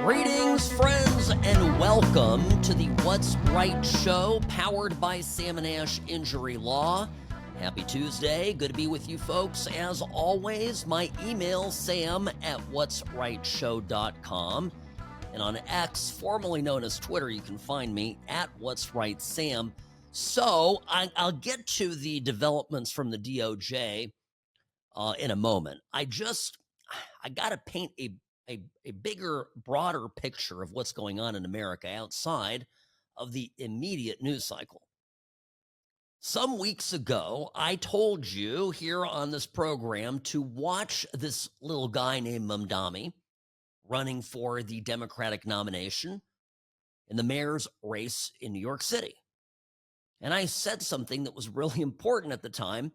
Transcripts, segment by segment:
Greetings, friends, and welcome to the What's Right show, powered by Sam & Ash Injury Law. Happy Tuesday. Good to be with you folks. As always, my email, sam@whatsrightshow.com. And on X, formerly known as Twitter, you can find me at What's Right Sam. So I'll get to the developments from the DOJ in a moment. I got to paint a bigger, broader picture of what's going on in America outside of the immediate news cycle. Some weeks ago, I told you here on this program to watch this little guy named Mamdani running for the Democratic nomination in the mayor's race in New York City. And I said something that was really important at the time,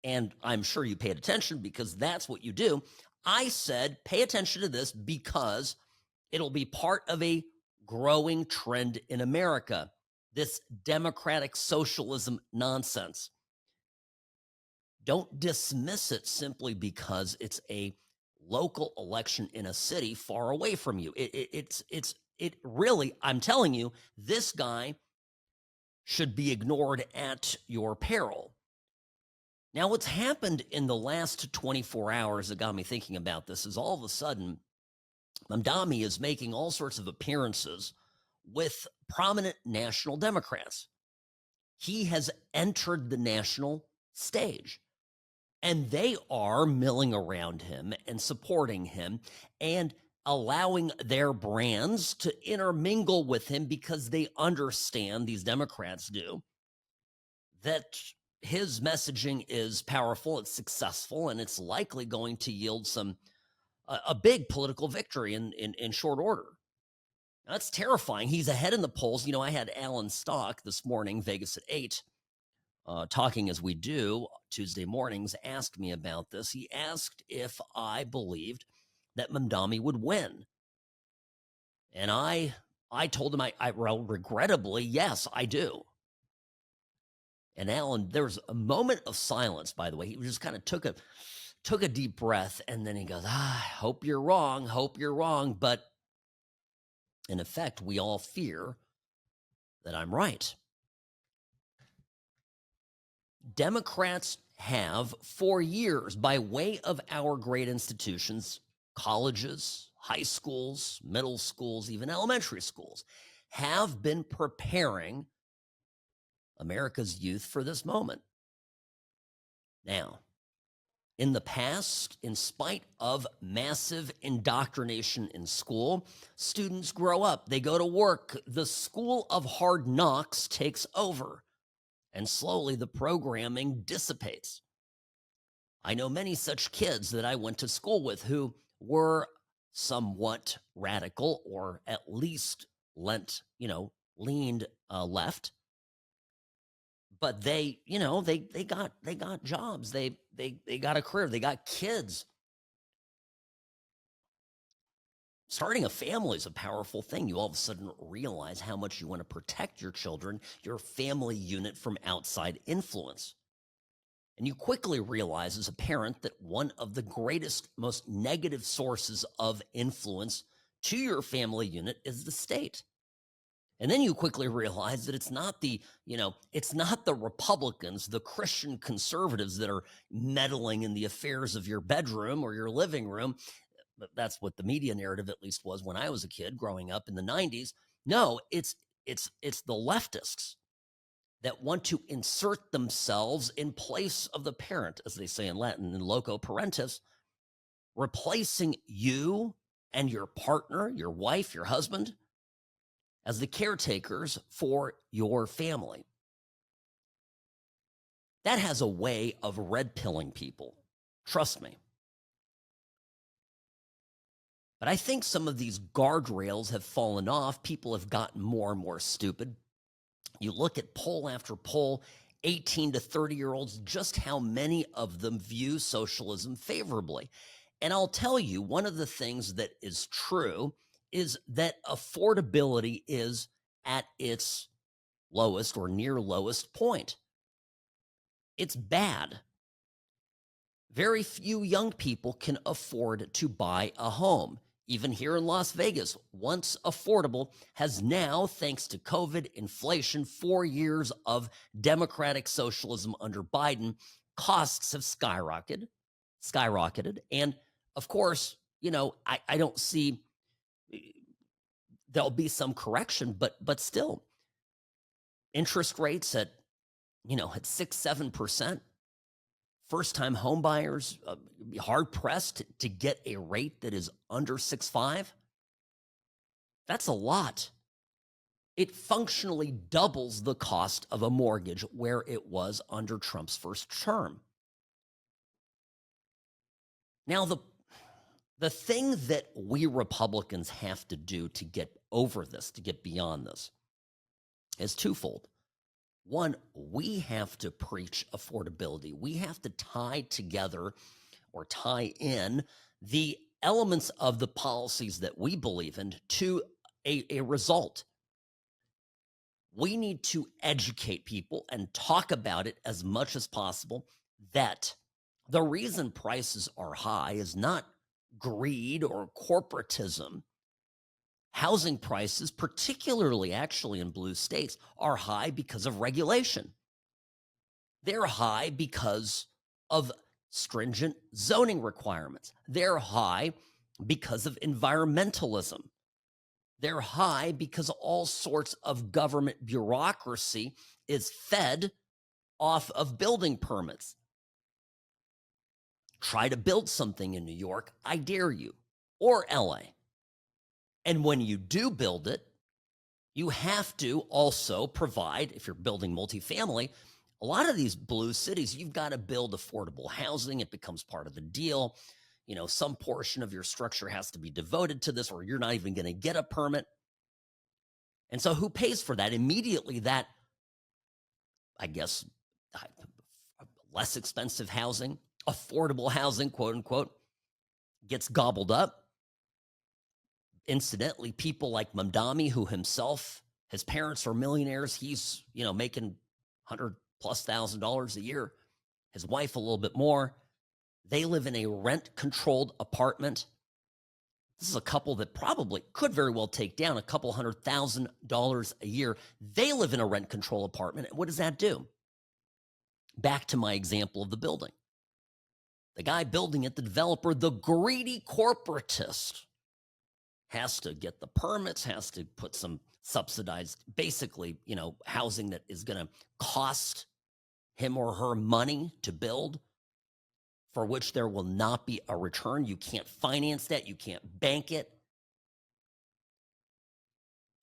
and I'm sure you paid attention because that's what you do. I said, pay attention to this because it'll be part of a growing trend in America, this democratic socialism nonsense. Don't dismiss it simply because it's a local election in a city far away from you. It really, I'm telling you, this guy should be ignored at your peril. Now, what's happened in the last 24 hours that got me thinking about this is all of a sudden, Mamdani is making all sorts of appearances with prominent national Democrats. He has entered the national stage, and they are milling around him and supporting him and allowing their brands to intermingle with him because they understand, these Democrats do, that his messaging is powerful, it's successful, and it's likely going to yield a big political victory in short order. Now, that's terrifying. He's ahead in the polls. You know, I had Alan Stock this morning, Vegas at 8, talking as we do Tuesday mornings, asked me about this. He asked if I believed that Mamdani would win. And I told him, well, regrettably, yes, I do. And Alan, there was a moment of silence, by the way. He just kind of took a deep breath, and then he goes, hope you're wrong, hope you're wrong. But in effect, we all fear that I'm right. Democrats have, for years, by way of our great institutions, colleges, high schools, middle schools, even elementary schools, have been preparing America's youth for this moment. Now, in the past, in spite of massive indoctrination in school, students grow up, they go to work, the school of hard knocks takes over, and slowly the programming dissipates. I know many such kids that I went to school with who were somewhat radical, or at least leaned left. But they got jobs. They got a career. They got kids. Starting a family is a powerful thing. You all of a sudden realize how much you want to protect your children, your family unit, from outside influence. And you quickly realize as a parent that one of the greatest, most negative sources of influence to your family unit is the state. And then you quickly realize that it's not the Republicans, the Christian conservatives that are meddling in the affairs of your bedroom or your living room. That's what the media narrative at least was when I was a kid growing up in the 90s. No, it's the leftists that want to insert themselves in place of the parent, as they say in Latin, in loco parentis, replacing you and your partner, your wife, your husband, as the caretakers for your family. That has a way of red pilling people. Trust me. But I think some of these guardrails have fallen off. People have gotten more and more stupid. You look at poll after poll, 18 to 30-year-olds, just how many of them view socialism favorably. And I'll tell you, one of the things that is true is that affordability is at its lowest or near lowest point. It's bad. very few young people can afford to buy a home. Even here in Las Vegas, once affordable, has now, thanks to COVID, inflation, 4 years of democratic socialism under Biden, costs have skyrocketed. And of course, I don't see, there'll be some correction, but still, interest rates at 6-7%. First-time home buyers be hard-pressed to get a rate that is under 6.5. That's a lot. It functionally doubles the cost of a mortgage where it was under Trump's first term. Now, the thing that we Republicans have to do to get over this, to get beyond this, is twofold. One, we have to preach affordability. We have to tie together or tie in the elements of the policies that we believe in to a result. We need to educate people and talk about it as much as possible, that the reason prices are high is not greed or corporatism. Housing prices, particularly actually in blue states, are high because of regulation. They're high because of stringent zoning requirements. They're high because of environmentalism. They're high because all sorts of government bureaucracy is fed off of building permits. Try to build something in New York, I dare you, or LA. And when you do build it, you have to also provide, if you're building multifamily, a lot of these blue cities, you've got to build affordable housing. It becomes part of the deal. Some portion of your structure has to be devoted to this, or you're not even going to get a permit. And so who pays for that? Immediately that, I guess, less expensive housing, affordable housing, quote unquote, gets gobbled up. Incidentally, people like Mamdani, who himself, his parents are millionaires. He's, making $100,000+ a year. His wife a little bit more. They live in a rent-controlled apartment. This is a couple that probably could very well take down a couple $100,000 a year. They live in a rent-controlled apartment. What does that do? Back to my example of the building. The guy building it, the developer, the greedy corporatist, has to get the permits, has to put some subsidized, basically, housing that is going to cost him or her money to build, for which there will not be a return. You can't finance that. You can't bank it.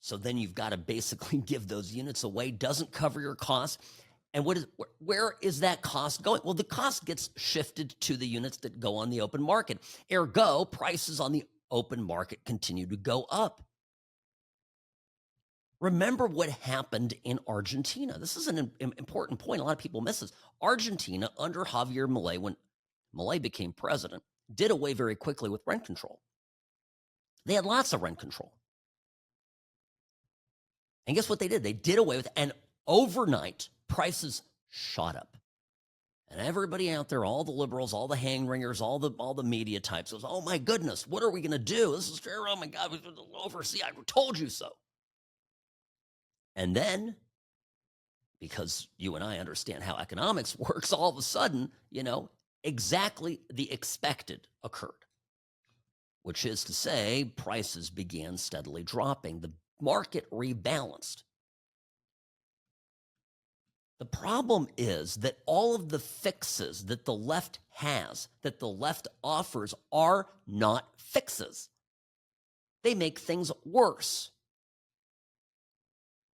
So then you've got to basically give those units away. Doesn't cover your costs. And where is that cost going? Well, the cost gets shifted to the units that go on the open market. Ergo, prices on the open market continue to go up. Remember what happened in Argentina. This is an important point. A lot of people miss this. Argentina, under Javier Milei, when Milei became president, did away very quickly with rent control. They had lots of rent control. And guess what they did? They did away with it, and overnight, prices shot up. And everybody out there, all the liberals, all the hang-ringers, all the media types, goes, oh my goodness, what are we going to do? This is fair. Oh my God, we oversee. I told you so. And then, because you and I understand how economics works, all of a sudden, exactly the expected occurred, which is to say, prices began steadily dropping. The market rebalanced. The problem is that all of the fixes that the left has, that the left offers, are not fixes. They make things worse.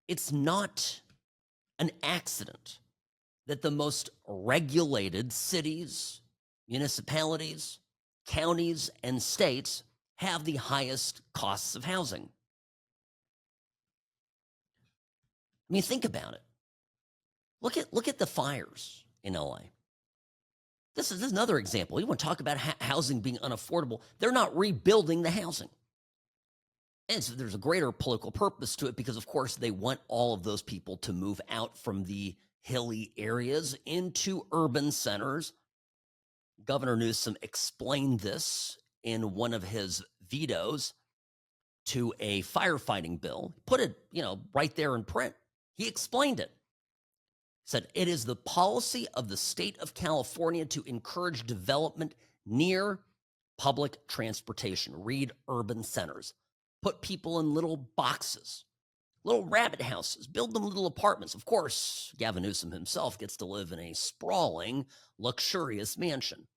It's not an accident that the most regulated cities, municipalities, counties, and states have the highest costs of housing. I mean, think about it. Look at the fires in LA. This is another example. You want to talk about housing being unaffordable. They're not rebuilding the housing. And so there's a greater political purpose to it because, of course, they want all of those people to move out from the hilly areas into urban centers Governor Newsom explained this in one of his vetoes to a firefighting bill. Put it, right there in print. He explained it. Said it is the policy of the state of California to encourage development near public transportation. Read urban centers. Put people in little boxes, little rabbit houses, build them little apartments. Of course, Gavin Newsom himself gets to live in a sprawling, luxurious mansion.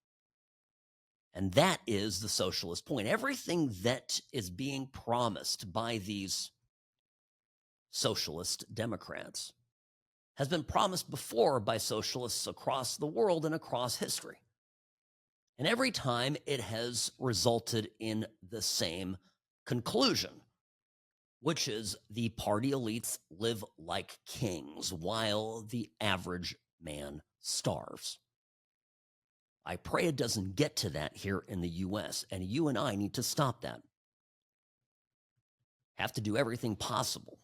And that is the socialist point. Everything that is being promised by these socialist Democrats has been promised before by socialists across the world and across history. And every time it has resulted in the same conclusion, which is the party elites live like kings while the average man starves. I pray it doesn't get to that here in the U.S., and you and I need to stop that. Have to do everything possible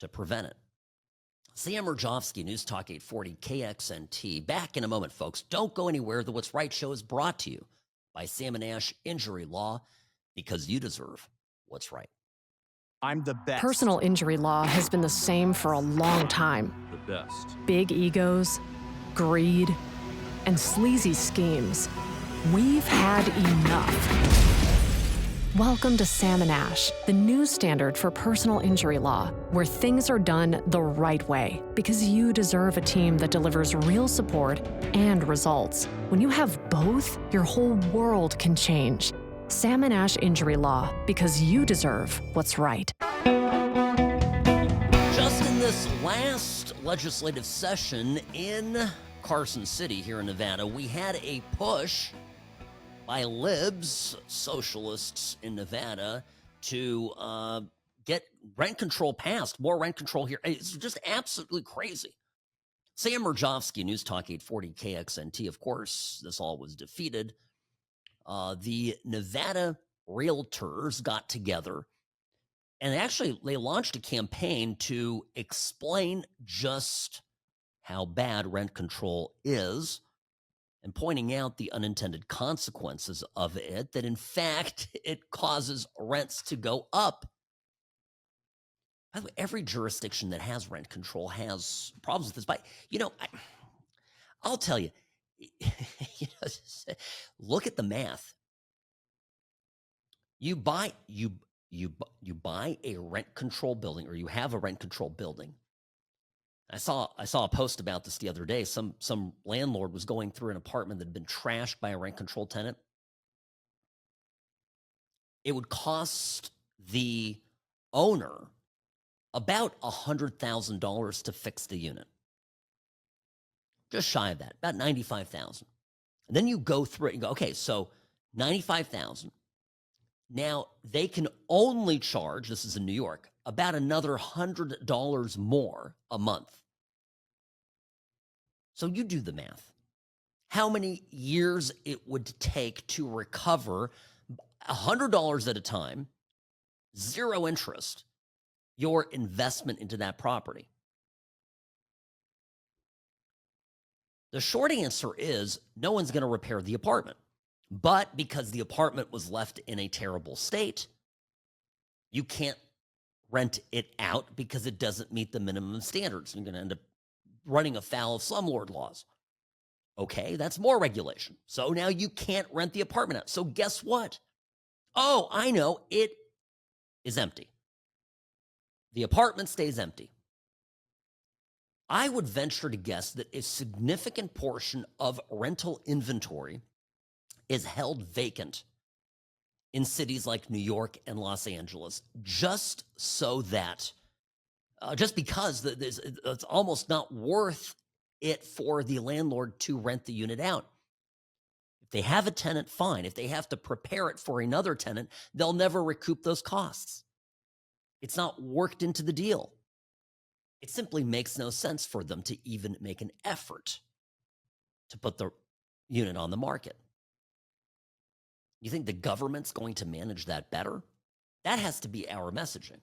to prevent it. Sam Mirejovsky, News Talk 840 KXNT. Back in a moment, folks. Don't go anywhere. The What's Right show is brought to you by Sam & Ash Injury Law, because you deserve what's right. I'm the best. Personal injury law has been the same for a long time. The best. Big egos, greed, and sleazy schemes. We've had enough. Welcome to Sam & Ash, the new standard for personal injury law, where things are done the right way, because you deserve a team that delivers real support and results. When you have both, your whole world can change. Sam & Ash Injury Law, because you deserve what's right. Just in this last legislative session in Carson City here in Nevada, we had a push by libs, socialists in Nevada, to get rent control passed, more rent control here. It's just absolutely crazy. Sam Mirejovsky, News Talk 840 KXNT. Of course, this all was defeated. The Nevada realtors got together, and actually they launched a campaign to explain just how bad rent control is, and pointing out the unintended consequences of it, that in fact it causes rents to go up. By the way, every jurisdiction that has rent control has problems with this. But, I'll tell you, look at the math. You buy a rent control building, or you have a rent control building. I saw a post about this the other day. Some landlord was going through an apartment that had been trashed by a rent control tenant. It would cost the owner about $100,000 to fix the unit. Just shy of that, about $95,000. And then you go through it and go, okay, so $95,000. Now they can only charge, this is in New York, about another $100 more a month. So you do the math. How many years it would take to recover $100 at a time, zero interest, your investment into that property? The short answer is no one's going to repair the apartment. But because the apartment was left in a terrible state, you can't rent it out because it doesn't meet the minimum standards. You're going to end up running afoul of slumlord laws. Okay, that's more regulation. So now you can't rent the apartment out. So guess what? Oh, I know, it is empty. The apartment stays empty. I would venture to guess that a significant portion of rental inventory is held vacant in cities like New York and Los Angeles, just so that, just because it's almost not worth it for the landlord to rent the unit out. If they have a tenant, fine. If they have to prepare it for another tenant, they'll never recoup those costs. It's not worked into the deal. It simply makes no sense for them to even make an effort to put the unit on the market. You think the government's going to manage that better? That has to be our messaging.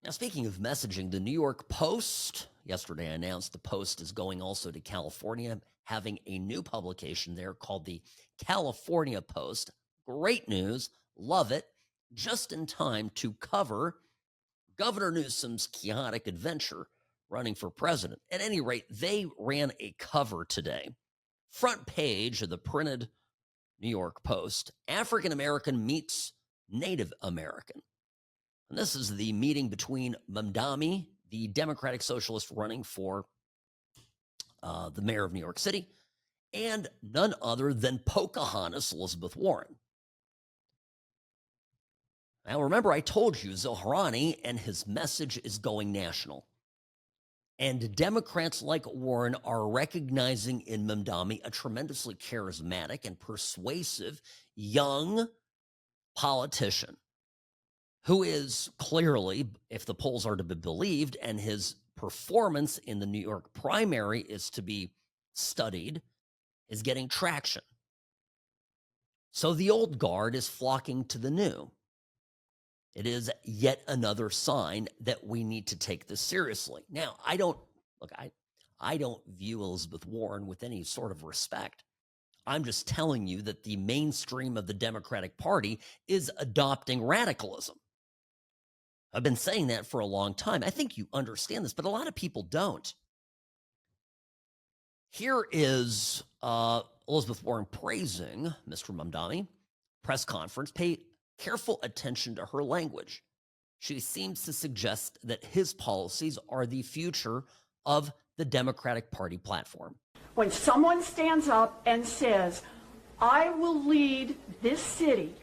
Now, speaking of messaging, the New York Post yesterday announced the Post is going also to California, having a new publication there called the California Post. Great news. Love it. Just in time to cover Governor Newsom's chaotic adventure running for president. At any rate, they ran a cover today. Front page of the printed New York Post, African American meets Native American. And this is the meeting between Mamdani, the Democratic Socialist running for the mayor of New York City, and none other than Pocahontas Elizabeth Warren. Now, remember, I told you Zohrani and his message is going national. And Democrats like Warren are recognizing in Mamdani a tremendously charismatic and persuasive young politician who is clearly, if the polls are to be believed, and his performance in the New York primary is to be studied, is getting traction. So the old guard is flocking to the new. It is yet another sign that we need to take this seriously. Now, I don't view Elizabeth Warren with any sort of respect. I'm just telling you that the mainstream of the Democratic Party is adopting radicalism. I've been saying that for a long time. I think you understand this, but a lot of people don't. Here is Elizabeth Warren praising Mr. Mamdani. Press conference. Pay careful attention to her language. She seems to suggest that his policies are the future of the Democratic Party platform. When someone stands up and says, I will lead this city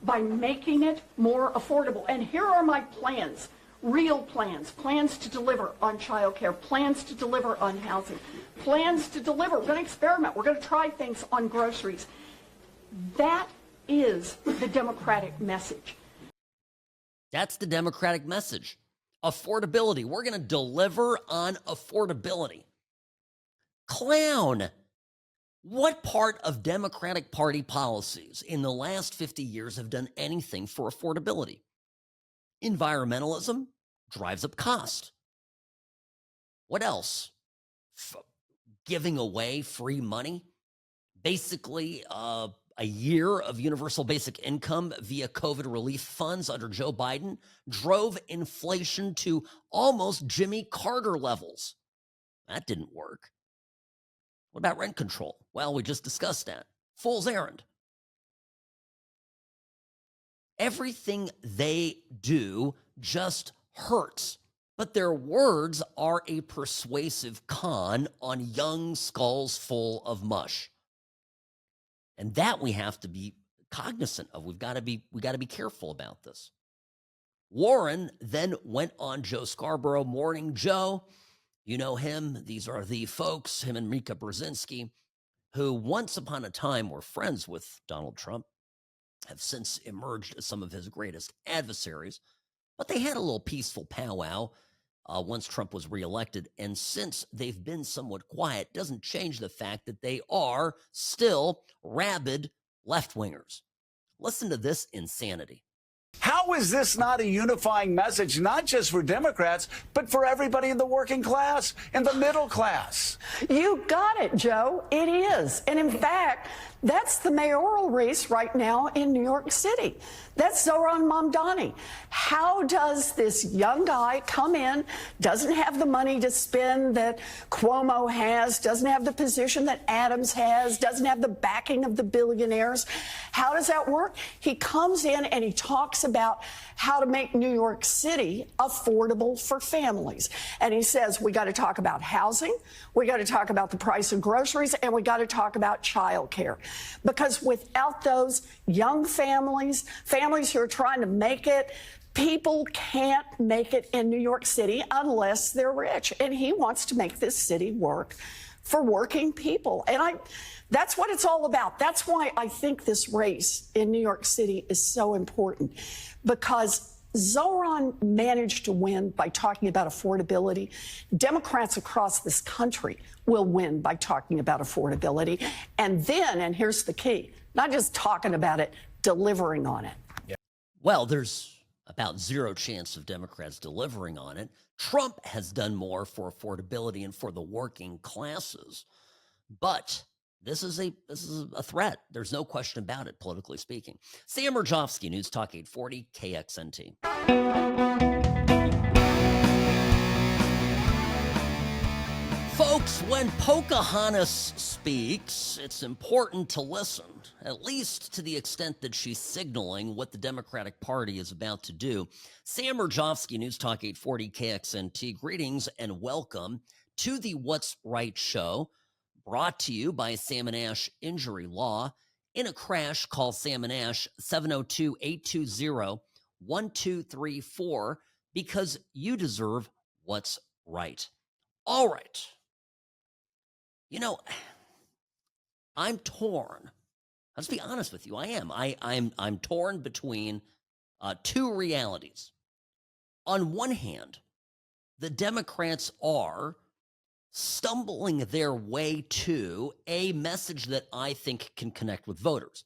by making it more affordable, and here are my plans, real plans, plans to deliver on childcare, plans to deliver on housing, plans to deliver, we're going to experiment, we're going to try things on groceries. That is the Democratic message. That's the Democratic message. Affordability. We're going to deliver on affordability. Clown. What part of Democratic Party policies in the last 50 years have done anything for affordability? Environmentalism drives up cost. What else? Giving away free money. Basically, a year of universal basic income via COVID relief funds under Joe Biden drove inflation to almost Jimmy Carter levels. That didn't work. What about rent control? Well, we just discussed that. Fool's errand. Everything they do just hurts, but their words are a persuasive con on young skulls full of mush. And that we have to be cognizant of. We got to be careful about this. Warren then went on Joe Scarborough, Morning Joe. You know him. These are the folks, him and Mika Brzezinski, who once upon a time were friends with Donald Trump, have since emerged as some of his greatest adversaries. But they had a little peaceful powwow once Trump was reelected. And since they've been somewhat quiet, doesn't change the fact that they are still rabid left-wingers. Listen to this insanity. How is this not a unifying message, not just for Democrats, but for everybody in the working class, in the middle class? You got it, Joe. It is. And in fact, that's the mayoral race right now in New York City. That's Zohran Mamdani. How does this young guy come in, doesn't have the money to spend that Cuomo has, doesn't have the position that Adams has, doesn't have the backing of the billionaires? How does that work? He comes in and he talks about how to make New York City affordable for families. And he says, we got to talk about housing, we got to talk about the price of groceries, and we got to talk about childcare. Because without those young families who are trying to make it, people can't make it in New York City unless they're rich. And he wants to make this city work for working people. And that's what it's all about. That's why I think this race in New York City is so important, because Zohran managed to win by talking about affordability. Democrats across this country will win by talking about affordability. And then, and here's the key, not just talking about it, delivering on it. Well, there's about zero chance of Democrats delivering on it. Trump has done more for affordability and for the working classes. But this is a threat. There's no question about it, politically speaking. Sam Mirejovsky, News Talk 840, KXNT. Folks, when Pocahontas speaks, it's important to listen, at least to the extent that she's signaling what the Democratic Party is about to do. Sam Mirejovsky, News Talk 840, KXNT. Greetings and welcome to the What's Right show, brought to you by Sam & Ash Injury Law. In a crash, call Sam & Ash 702-820-1234 because you deserve what's right. All right. You know, I'm torn. Let's be honest with you. I am. I'm torn between two realities. On one hand, the Democrats are stumbling their way to a message that I think can connect with voters.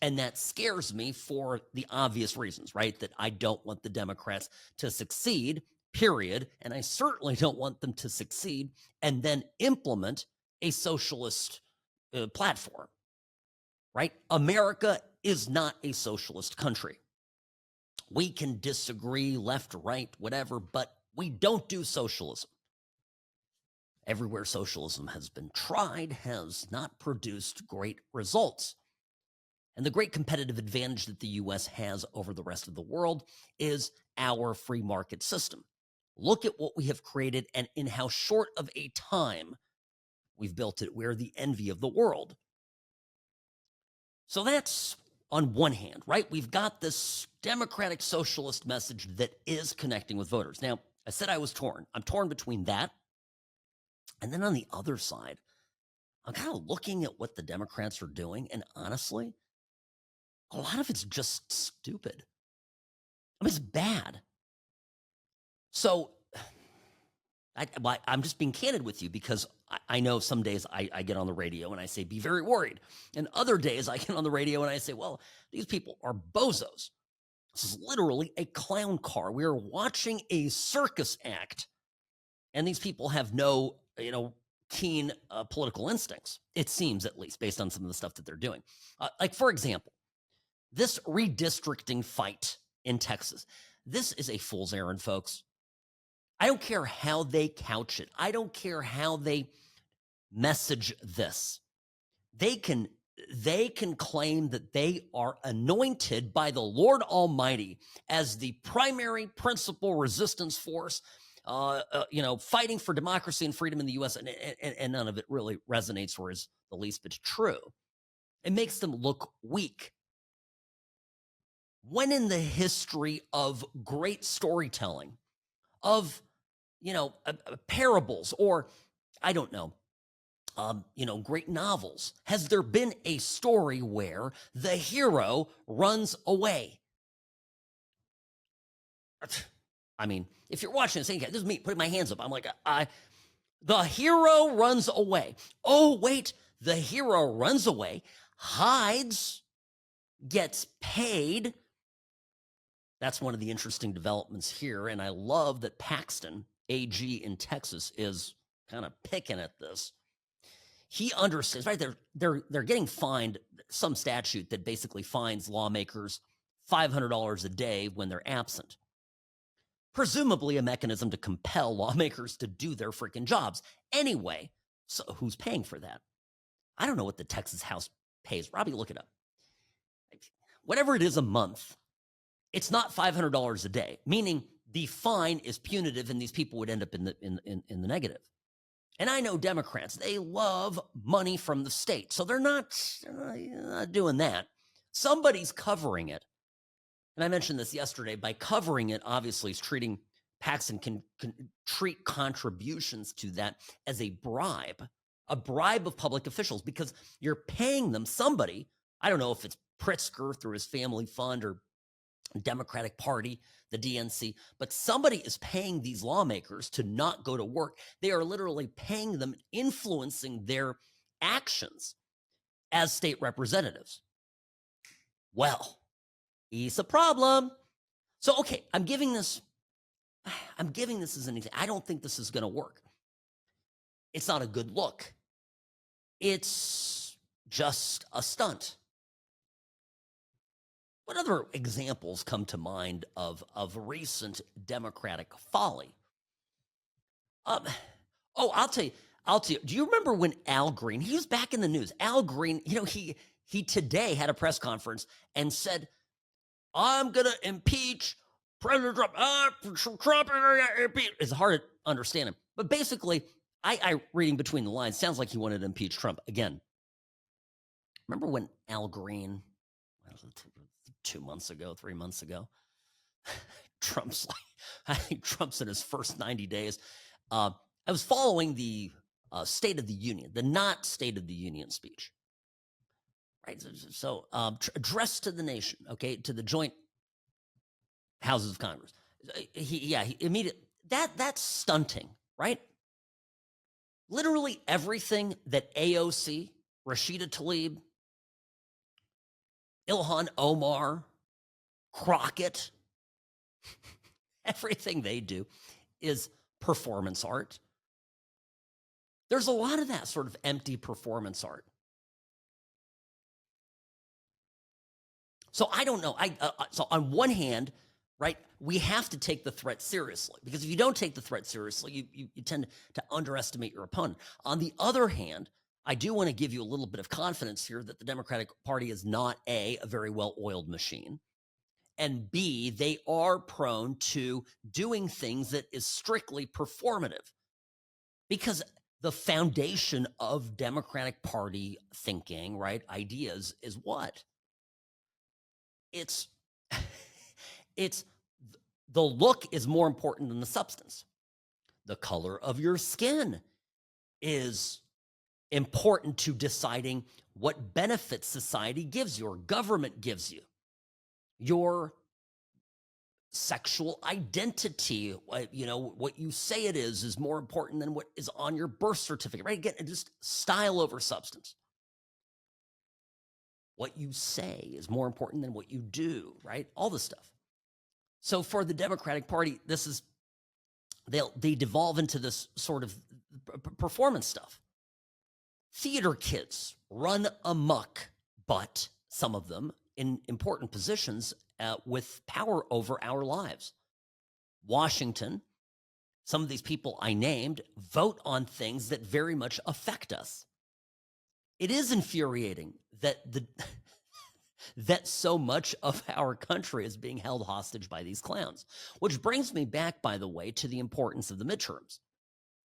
And that scares me for the obvious reasons, right? That I don't want the Democrats to succeed, period. And I certainly don't want them to succeed and then implement a socialist platform, right? America is not a socialist country. We can disagree left, right, whatever, but we don't do socialism. Everywhere socialism has been tried has not produced great results. And the great competitive advantage that the U.S. has over the rest of the world is our free market system. Look at what we have created and in how short of a time we've built it. We're the envy of the world. So that's on one hand, right? We've got this democratic socialist message that is connecting with voters. Now, I said I was torn. I'm torn between that. And then on the other side, I'm kind of looking at what the Democrats are doing. And honestly, a lot of it's just stupid. I mean, it's bad. So I'm just being candid with you because I know some days I get on the radio and I say, be very worried. And other days I get on the radio and I say, well, these people are bozos. This is literally a clown car. We are watching a circus act. And these people have no, keen political instincts, it seems, at least, based on some of the stuff that they're doing. Like, for example, this redistricting fight in Texas. This is a fool's errand, folks. I don't care how they couch it. I don't care how they message this. They can claim that they are anointed by the Lord Almighty as the primary principal resistance force, fighting for democracy and freedom in the U.S., and none of it really resonates or is the least bit true. It makes them look weak. When in the history of great storytelling, of parables, or I don't know, great novels, has there been a story where the hero runs away? I mean, if you're watching this, this is me putting my hands up. I'm like, the hero runs away. Oh, wait, the hero runs away, hides, gets paid. That's one of the interesting developments here. And I love that Paxton, AG in Texas, is kind of picking at this. He understands, right? They're getting fined some statute that basically fines lawmakers $500 a day when they're absent. Presumably a mechanism to compel lawmakers to do their freaking jobs. Anyway, so who's paying for that? I don't know what the Texas House pays. Robbie, look it up. Whatever it is a month, it's not $500 a day, meaning the fine is punitive and these people would end up in the negative. And I know Democrats, they love money from the state, so they're not doing that. Somebody's covering it. And I mentioned this yesterday. By covering it, obviously, is treating Paxton can treat contributions to that as a bribe of public officials, because you're paying them somebody. I don't know if it's Pritzker through his family fund or Democratic Party, the DNC, but somebody is paying these lawmakers to not go to work. They are literally paying them, influencing their actions as state representatives. Well, it's a problem. So, okay, I'm giving this as an example. I don't think this is going to work. It's not a good look. It's just a stunt. What other examples come to mind of recent Democratic folly? I'll tell you. Do you remember when Al Green, he was back in the news. Al Green, he today had a press conference and said, I'm going to impeach President Trump. Trump impeach. It's hard to understand him. But basically, I reading between the lines, sounds like he wanted to impeach Trump again. Remember when Al Green, 2 months ago, 3 months ago, Trump's in his first 90 days. I was following the State of the Union, the not State of the Union speech. Right. So address to the nation, okay, to the joint houses of Congress. He immediately, that's stunting, right? Literally everything that AOC, Rashida Tlaib, Ilhan Omar, Crockett, everything they do is performance art. There's a lot of that sort of empty performance art. So I don't know. So on one hand, right, we have to take the threat seriously, because if you don't take the threat seriously, you tend to underestimate your opponent. On the other hand, I do want to give you a little bit of confidence here that the Democratic Party is not a very well-oiled machine, and B, they are prone to doing things that is strictly performative, because the foundation of Democratic Party thinking, right, ideas is what? It's the look is more important than the substance. The color of your skin is important to deciding what benefits society gives you or government gives you. Your sexual identity, what you say it is more important than what is on your birth certificate, right? Again, just style over substance. What you say is more important than what you do, right? All this stuff. So for the Democratic Party, they devolve into this sort of performance stuff. Theater kids run amok, but some of them in important positions with power over our lives. Washington, some of these people I named vote on things that very much affect us. It is infuriating that so much of our country is being held hostage by these clowns. Which brings me back, by the way, to the importance of the midterms.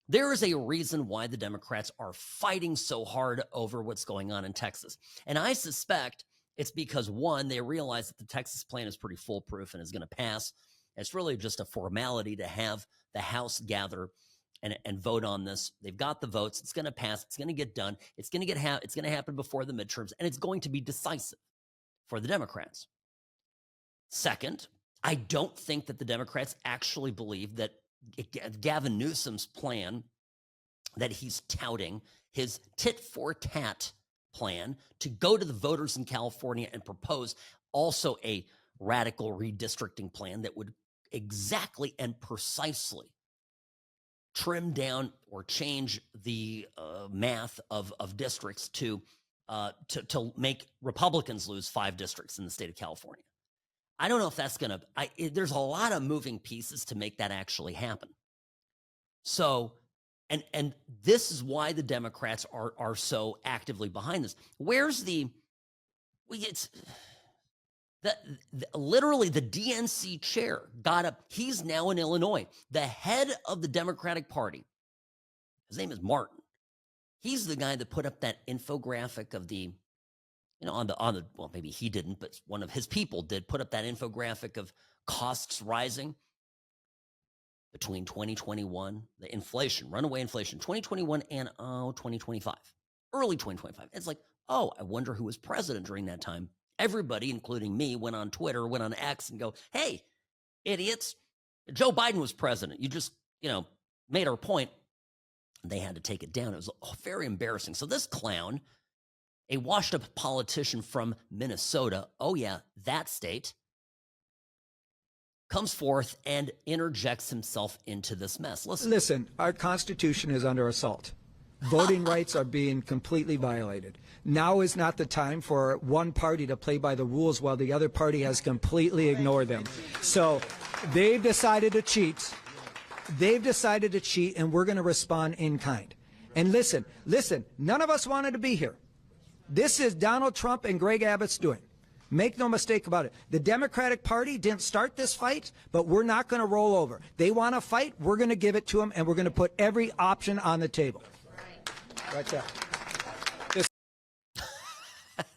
There is a reason why the Democrats are fighting so hard over what's going on in Texas. And I suspect it's because, one, they realize that the Texas plan is pretty foolproof and is going to pass. It's really just a formality to have the House gather and vote on this. They've got the votes. It's going to pass. It's going to get done. It's going to happen before the midterms, and it's going to be decisive for the Democrats. Second, I don't think that the Democrats actually believe that Gavin Newsom's plan that he's touting, his tit-for-tat plan to go to the voters in California and propose also a radical redistricting plan that would exactly and precisely trim down or change the math of districts to make Republicans lose 5 districts in the state of California. I don't know if that's going to, there's a lot of moving pieces to make that actually happen. So, and this is why the Democrats are so actively behind this. Literally the DNC chair got up. He's now in Illinois, the head of the Democratic Party. His name is Martin. He's the guy that put up that infographic of the, well, maybe he didn't, but one of his people did put up that infographic of costs rising between 2021, the inflation, runaway inflation, 2021 and 2025, early 2025. It's like, oh, I wonder who was president during that time. Everybody, including me, went on Twitter, went on X and go, hey, idiots, Joe Biden was president. You just, made our point. They had to take it down. It was very embarrassing. So this clown, a washed-up politician from Minnesota, oh yeah, that state, comes forth and interjects himself into this mess. Listen, our Constitution is under assault. Voting rights are being completely violated. Now is not the time for one party to play by the rules while the other party has completely ignored them. So they've decided to cheat. They've decided to cheat, and we're going to respond in kind. And listen, none of us wanted to be here. This is Donald Trump and Greg Abbott's doing. Make no mistake about it. The Democratic Party didn't start this fight, but we're not going to roll over. They want to fight, we're going to give it to them, and we're going to put every option on the table. Right there.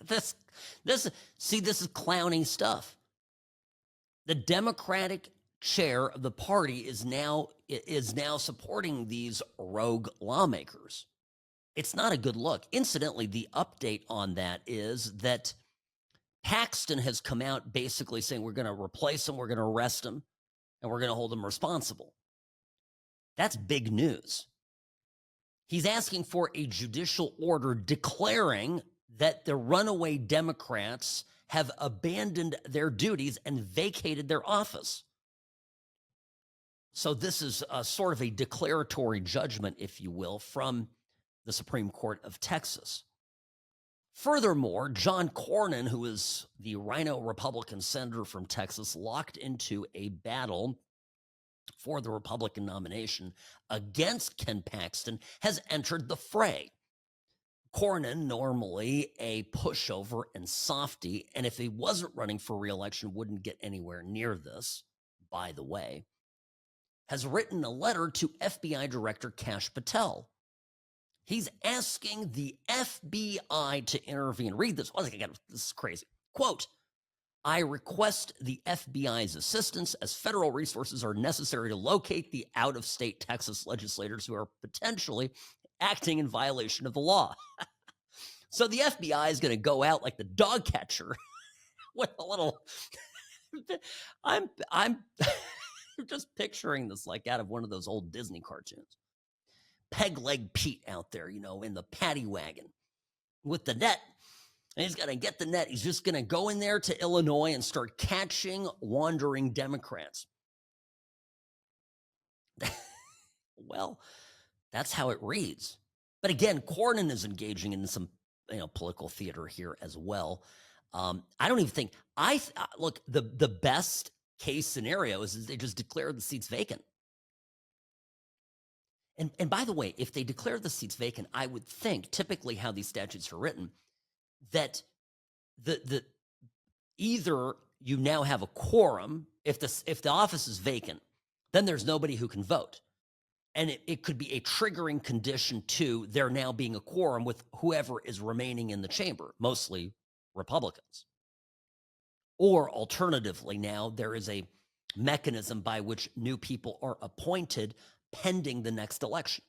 This is clowning stuff. The Democratic chair of the party is now supporting these rogue lawmakers. It's not a good look. Incidentally, the update on that is that Paxton has come out basically saying we're going to replace him, we're going to arrest him, and we're going to hold him responsible. That's big news. He's asking for a judicial order declaring that the runaway Democrats have abandoned their duties and vacated their office. So this is a sort of a declaratory judgment, if you will, from the Supreme Court of Texas. Furthermore, John Cornyn, who is the Rhino Republican senator from Texas, locked into a battle for the Republican nomination against Ken Paxton, has entered the fray. Cornyn, normally a pushover and softy, and if he wasn't running for re-election, wouldn't get anywhere near this, by the way, has written a letter to FBI Director Kash Patel. He's asking the FBI to intervene. Read this. This is crazy. Quote, I request the FBI's assistance as federal resources are necessary to locate the out-of-state Texas legislators who are potentially acting in violation of the law. So the FBI is going to go out like the dog catcher with a little... I'm just picturing this like out of one of those old Disney cartoons. Peg Leg Pete out there, in the paddy wagon with the net. And he's going to get the net. He's just going to go in there to Illinois and start catching wandering Democrats. Well, that's how it reads. But again, Cornyn is engaging in some, political theater here as well. I don't even think look, the best case scenario is they just declare the seats vacant. And by the way, if they declare the seats vacant, I would think typically how these statutes are written, that the either you now have a quorum, if the office is vacant, then there's nobody who can vote. And it could be a triggering condition to there now being a quorum with whoever is remaining in the chamber, mostly Republicans. Or alternatively, now there is a mechanism by which new people are appointed pending the next election.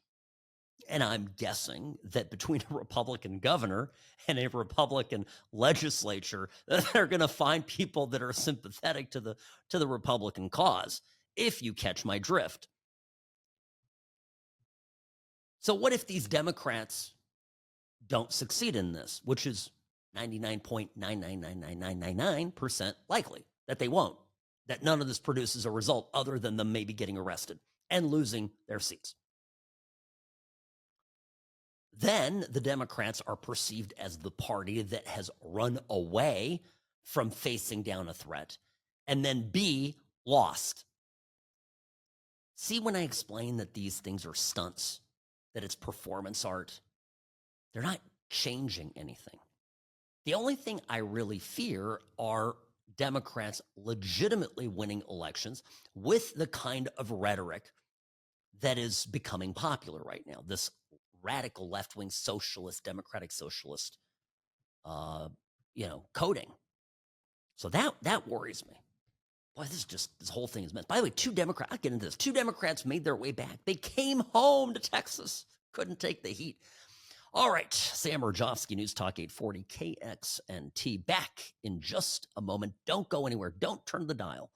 And I'm guessing that between a Republican governor and a Republican legislature, they're going to find people that are sympathetic to the Republican cause, if you catch my drift. So what if these Democrats don't succeed in this, which is 99.9999999% likely that they won't, that none of this produces a result other than them maybe getting arrested and losing their seats? Then the Democrats are perceived as the party that has run away from facing down a threat, and then B, lost. See, when I explain that these things are stunts, that it's performance art, they're not changing anything. The only thing I really fear are Democrats legitimately winning elections with the kind of rhetoric that is becoming popular right now, this radical left-wing socialist, democratic socialist, coding. So that worries me. Boy, this whole thing is mess. By the way, I'll get into this. 2 Democrats made their way back. They came home to Texas. Couldn't take the heat. All right, Sam Mirejovsky, News Talk 840 KXNT. Back in just a moment. Don't go anywhere. Don't turn the dial.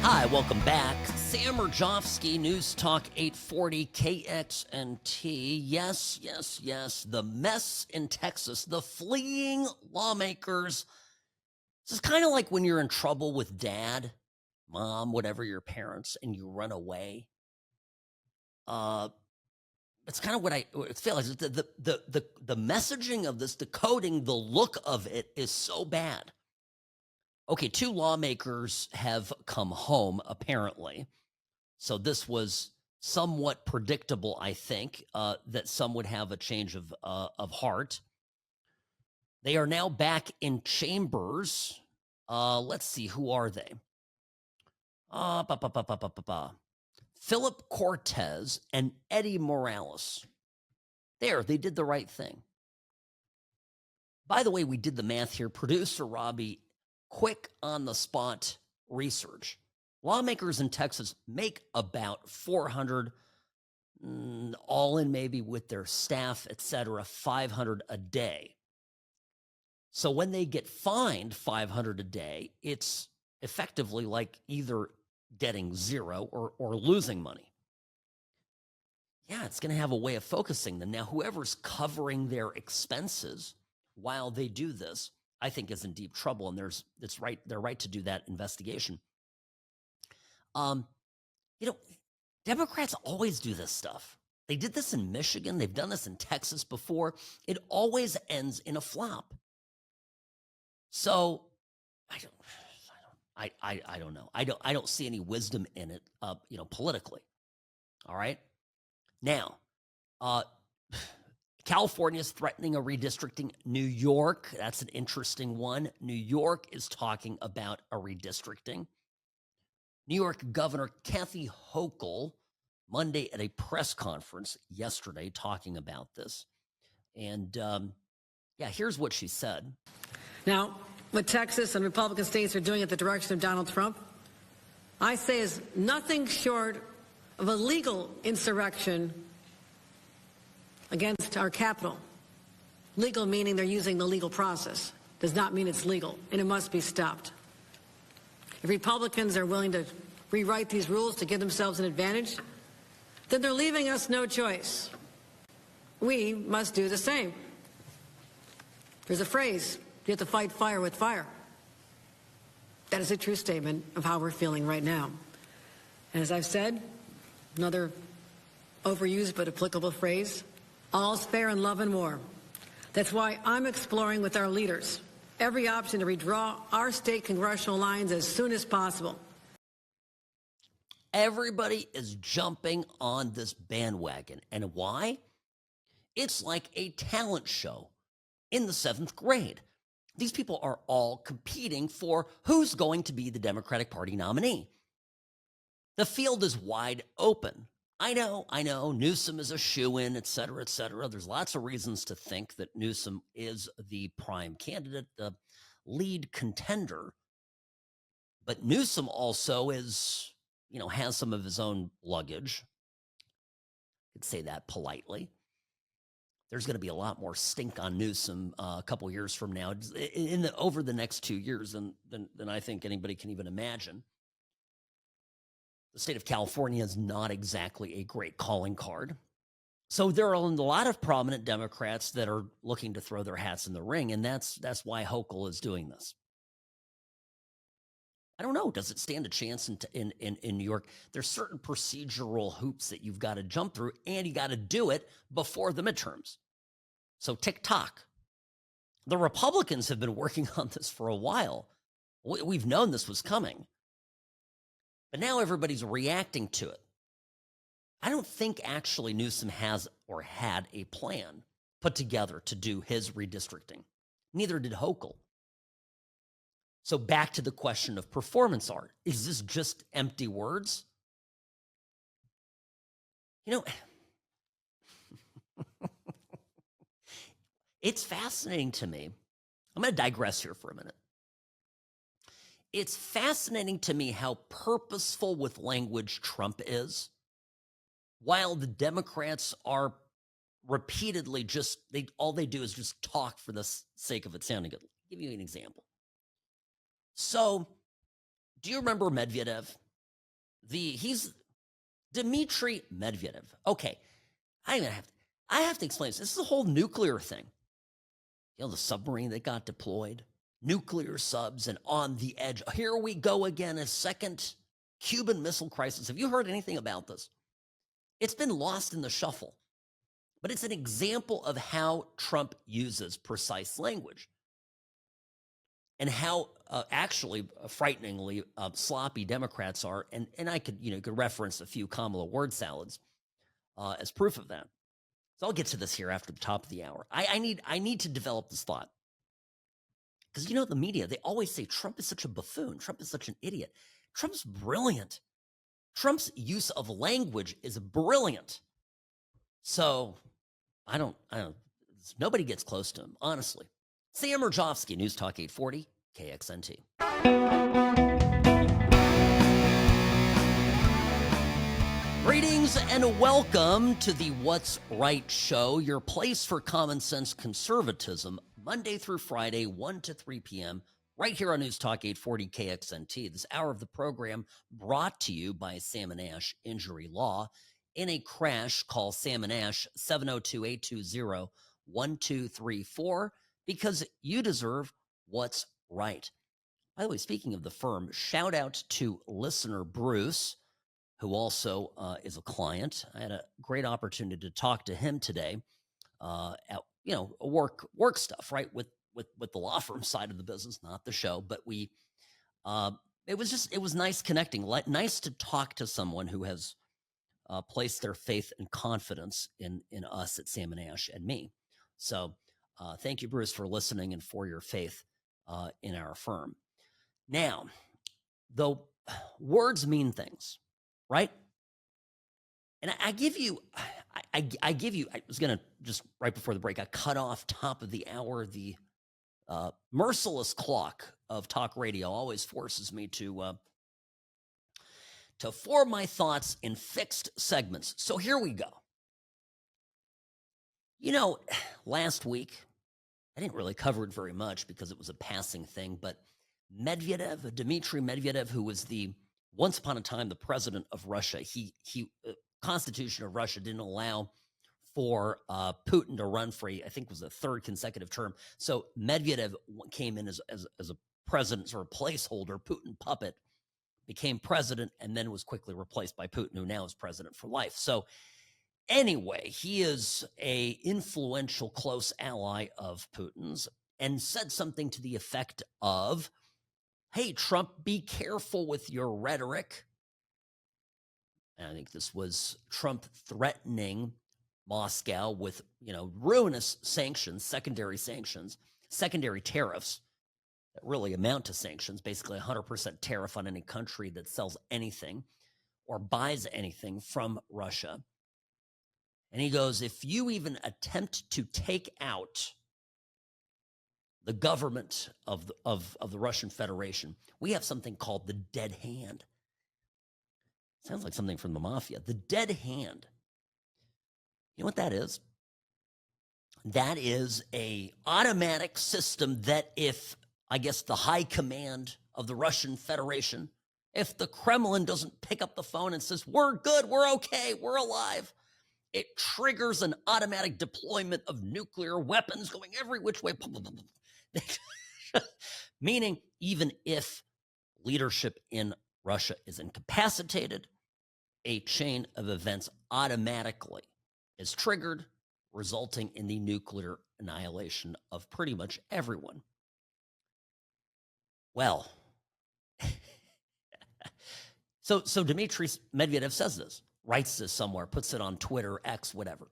Hi, welcome back. Sam Mirejovsky, News Talk 840 KXNT. Yes, yes, yes. The mess in Texas, the fleeing lawmakers. This is kind of like when you're in trouble with dad, mom, whatever your parents, and you run away. It's kind of what I feel like. The messaging of this, the coding, the look of it is so bad. Okay, 2 lawmakers have come home, apparently. So this was somewhat predictable, I think, that some would have a change of heart. They are now back in chambers. Let's see, who are they? Philip Cortez and Eddie Morales. There, they did the right thing. By the way, we did the math here. Producer Robbie, quick on-the-spot research. Lawmakers in Texas make about 400, all in maybe with their staff, etc., 500 a day. So when they get fined 500 a day, it's effectively like either getting zero or losing money. Yeah, it's going to have a way of focusing them. Now, whoever's covering their expenses while they do this, I think is in deep trouble, and they're right to do that investigation. Democrats always do this stuff. They did this in Michigan. They've done this in Texas before. It always ends in a flop. So I don't know. I don't see any wisdom in it, politically. All right. Now, California is threatening a redistricting. New York, that's an interesting one. New York is talking about a redistricting. New York Governor Kathy Hochul, Monday at a press conference yesterday, talking about this. And here's what she said. Now, what Texas and Republican states are doing at the direction of Donald Trump, I say is nothing short of a legal insurrection against our capital. Legal meaning they're using the legal process. Does not mean it's legal, and it must be stopped. If Republicans are willing to rewrite these rules to give themselves an advantage, then they're leaving us no choice. We must do the same. There's a phrase, you have to fight fire with fire. That is a true statement of how we're feeling right now. And as I've said, another overused but applicable phrase, all's fair in love and war. That's why I'm exploring with our leaders every option to redraw our state congressional lines as soon as possible. Everybody is jumping on this bandwagon. And why? It's like a talent show in the 7th grade. These people are all competing for who's going to be the Democratic Party nominee. The field is wide open. I know, Newsom is a shoo-in, et cetera, et cetera. There's lots of reasons to think that Newsom is the prime candidate, the lead contender. But Newsom also is, has some of his own luggage. I could say that politely. There's going to be a lot more stink on Newsom a couple years from now, over the next 2 years than I think anybody can even imagine. The state of California is not exactly a great calling card. So there are a lot of prominent Democrats that are looking to throw their hats in the ring, and that's why Hochul is doing this. I don't know. Does it stand a chance in New York? There's certain procedural hoops that you've got to jump through, and you got to do it before the midterms. So tick-tock. The Republicans have been working on this for a while. We've known this was coming. But now everybody's reacting to it. I don't think actually Newsom has or had a plan put together to do his redistricting. Neither did Hochul. So back to the question of performance art. Is this just empty words? It's fascinating to me. I'm going to digress here for a minute. It's fascinating to me how purposeful with language Trump is, while the Democrats are repeatedly all they do is just talk for the sake of it sounding good. I'll give you an example. So, do you remember Medvedev, he's Dmitry Medvedev. Okay, I have to explain this. This is a whole nuclear thing. You know, the submarine that got deployed, nuclear subs, and on the edge. Here we go again, a second Cuban Missile Crisis. Have you heard anything about this? It's been lost in the shuffle, but it's an example of how Trump uses precise language and how actually frighteningly sloppy Democrats are. And I could, could reference a few Kamala word salads as proof of that. So I'll get to this here after the top of the hour. I need to develop this thought. Because, the media, they always say Trump is such a buffoon. Trump is such an idiot. Trump's brilliant. Trump's use of language is brilliant. So I don't, nobody gets close to him, honestly. Sam Mirejovsky, News Talk 840, KXNT. Greetings and welcome to the What's Right Show, your place for common sense conservatism, Monday through Friday, 1 to 3 p.m., right here on News Talk 840 KXNT. This hour of the program brought to you by Sam & Ash Injury Law. In a crash, call Sam & Ash 702-820-1234 because you deserve what's right. By the way, speaking of the firm, shout out to listener Bruce, who also is a client. I had a great opportunity to talk to him today at work stuff, right, with the law firm side of the business, not the show, but we it was nice connecting, nice to talk to someone who has placed their faith and confidence in us at Sam & Ash and me. So thank you, Bruce, for listening and for your faith in our firm. Now, though words mean things, right? And I was going to just right before the break, I cut off top of the hour. The merciless clock of talk radio always forces me to form my thoughts in fixed segments. So here we go. Last week, I didn't really cover it very much because it was a passing thing, but Dmitry Medvedev, who was once upon a time the president of Russia, Constitution of Russia didn't allow for Putin to run for, I think it was a third consecutive term. So Medvedev came in as a president or a placeholder, Putin puppet, became president, and then was quickly replaced by Putin, who now is president for life. So anyway, he is a influential, close ally of Putin's and said something to the effect of, hey, Trump, be careful with your rhetoric. And I think this was Trump threatening Moscow with, ruinous sanctions, secondary tariffs that really amount to sanctions, basically 100% tariff on any country that sells anything or buys anything from Russia. And he goes, if you even attempt to take out the government of the Russian Federation, we have something called the dead hand. Sounds like something from the mafia. The dead hand. You know what that is? That is a automatic system that if, I guess, the high command of the Russian Federation, if the Kremlin doesn't pick up the phone and says, we're good, we're okay, we're alive, it triggers an automatic deployment of nuclear weapons going every which way. Meaning, even if leadership in Russia is incapacitated, a chain of events automatically is triggered, resulting in the nuclear annihilation of pretty much everyone. Well, so Dmitry Medvedev says this, writes this somewhere, puts it on Twitter, X, whatever.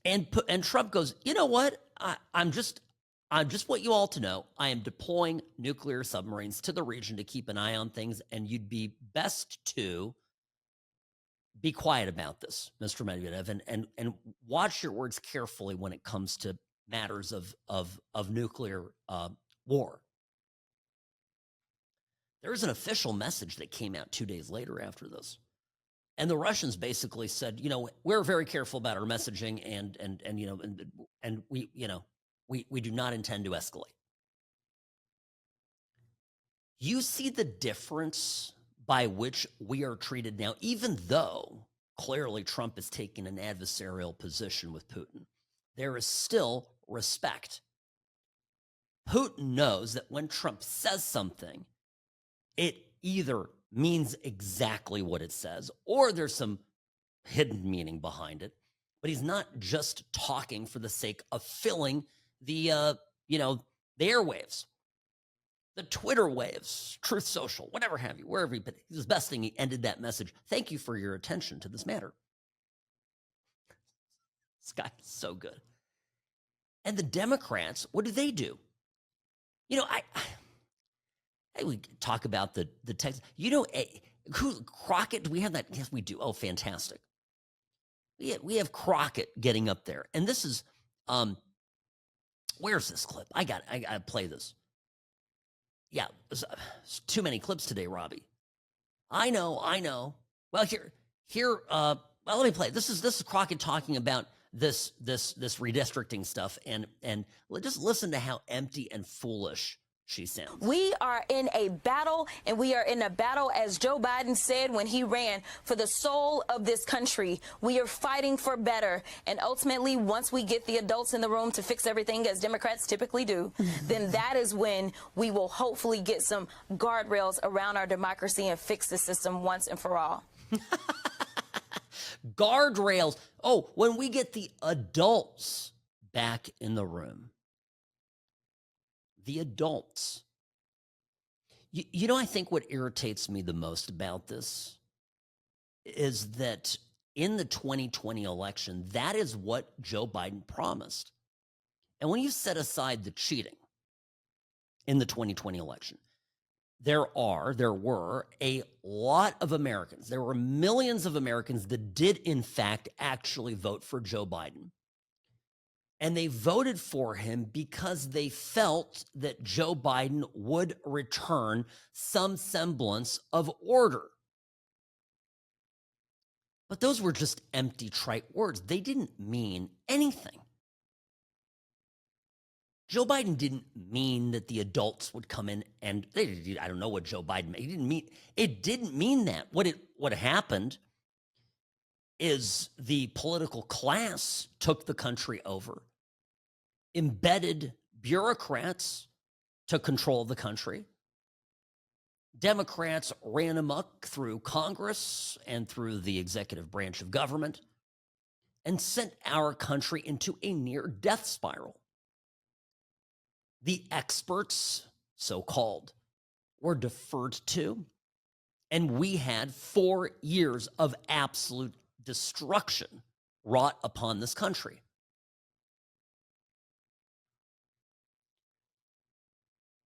And Trump goes, you know what? I'm just want you all to know, I am deploying nuclear submarines to the region to keep an eye on things, and you'd be best to be quiet about this, Mr. Medvedev, and watch your words carefully when it comes to matters of nuclear war. There was an official message that came out 2 days later after this. And the Russians basically said, we're very careful about our messaging and we do not intend to escalate. You see the difference by which we are treated now, even though clearly Trump is taking an adversarial position with Putin, there is still respect. Putin knows that when Trump says something, it either means exactly what it says or there's some hidden meaning behind it. But he's not just talking for the sake of filling the airwaves, the Twitter waves, Truth Social, whatever have you, wherever. But it was the best thing he ended that message. Thank you for your attention to this matter. This guy's so good. And the Democrats, what do? We talk about the text. Crockett, do we have that? Yes, we do. Oh, fantastic. We have Crockett getting up there. And this is, where's this clip? I got to play this. Yeah, there's too many clips today, Robbie. I know. Well, let me play. This is Crockett talking about this redistricting stuff, and just listen to how empty and foolish she sounds. We are in a battle, and we are in a battle, as Joe Biden said when he ran, for the soul of this country. We are fighting for better. And ultimately, once we get the adults in the room to fix everything, as Democrats typically do, then that is when we will hopefully get some guardrails around our democracy and fix the system once and for all. Guardrails. Oh, when we get the adults back in the room. The adults. I think what irritates me the most about this is that in the 2020 election, that is what Joe Biden promised. And when you set aside the cheating in the 2020 election, there were a lot of Americans, there were millions of Americans that did in fact actually vote for Joe Biden. And they voted for him because they felt that Joe Biden would return some semblance of order. But those were just empty, trite words. They didn't mean anything. Joe Biden didn't mean that the adults would come in and I don't know what Joe Biden meant. It didn't mean that. What happened is the political class took the country over, embedded bureaucrats took control of the country. Democrats ran amok through Congress and through the executive branch of government and sent our country into a near death spiral. The experts, so-called, were deferred to, and we had 4 years of absolute destruction wrought upon this country.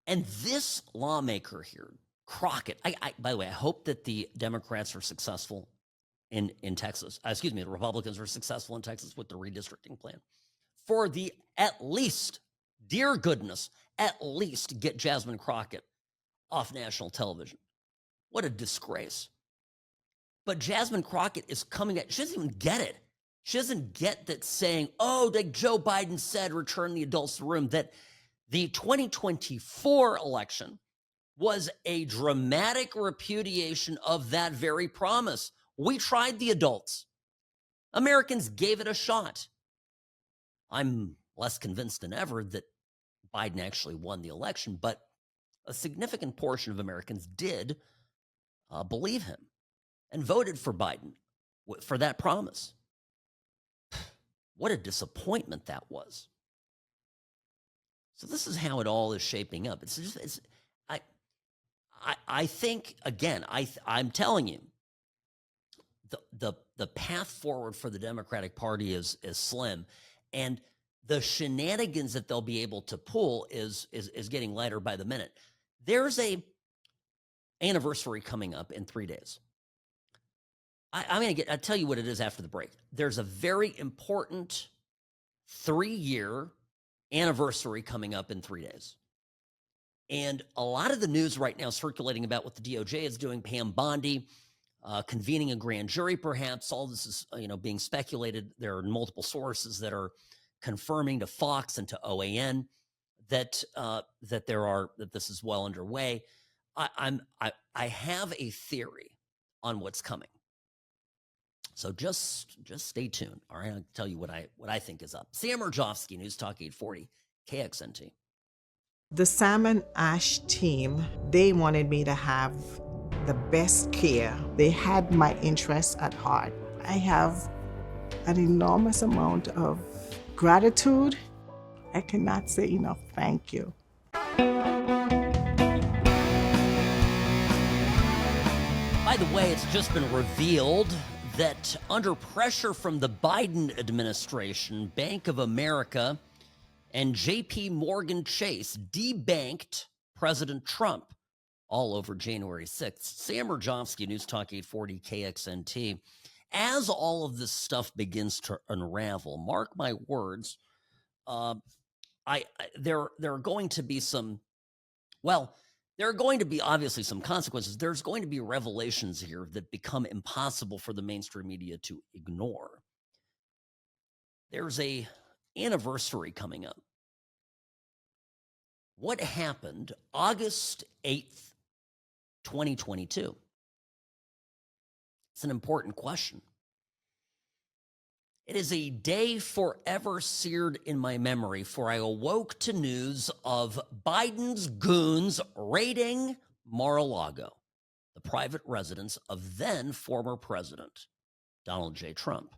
And this lawmaker here, Crockett, by the way, I hope that the Democrats are successful in Texas. The Republicans are successful in Texas with the redistricting plan. For the at least, dear goodness, at least get Jasmine Crockett off national television. What a disgrace. But Jasmine Crockett is coming at, she doesn't even get it. She doesn't get that saying, like Joe Biden said, return the adults to the room, that the 2024 election was a dramatic repudiation of that very promise. We tried the adults. Americans gave it a shot. I'm less convinced than ever that Biden actually won the election, but a significant portion of Americans did believe him and voted for Biden for that promise. What a disappointment that was. So this is how it all is shaping up. I think, again, I'm telling you, the path forward for the Democratic Party is slim, and the shenanigans that they'll be able to pull is getting lighter by the minute. There's a anniversary coming up in 3 days. I'll tell you what it is after the break. There's a very important 3-year anniversary coming up in 3 days. And a lot of the news right now circulating about what the DOJ is doing, Pam Bondi, convening a grand jury, perhaps. All this is, being speculated. There are multiple sources that are confirming to Fox and to OAN that this is well underway. I have a theory on what's coming. So just stay tuned. All right, I'll tell you what I think is up. Sam Mirejovsky, News Talk 840, KXNT. The Salmon Ash team, they wanted me to have the best care. They had my interests at heart. I have an enormous amount of gratitude. I cannot say enough thank you. By the way, it's just been revealed that under pressure from the Biden administration, Bank of America and JP Morgan Chase debanked President Trump all over January 6th. Sam Mirejovsky, News Talk 840 KXNT. As all of this stuff begins to unravel, mark my words, there are going to be some, well, there are going to be obviously some consequences. There's going to be revelations here that become impossible for the mainstream media to ignore. There's a anniversary coming up. What happened August 8th, 2022? It's an important question. It is a day forever seared in my memory, for I awoke to news of Biden's goons raiding Mar-a-Lago, the private residence of then former President Donald J. Trump.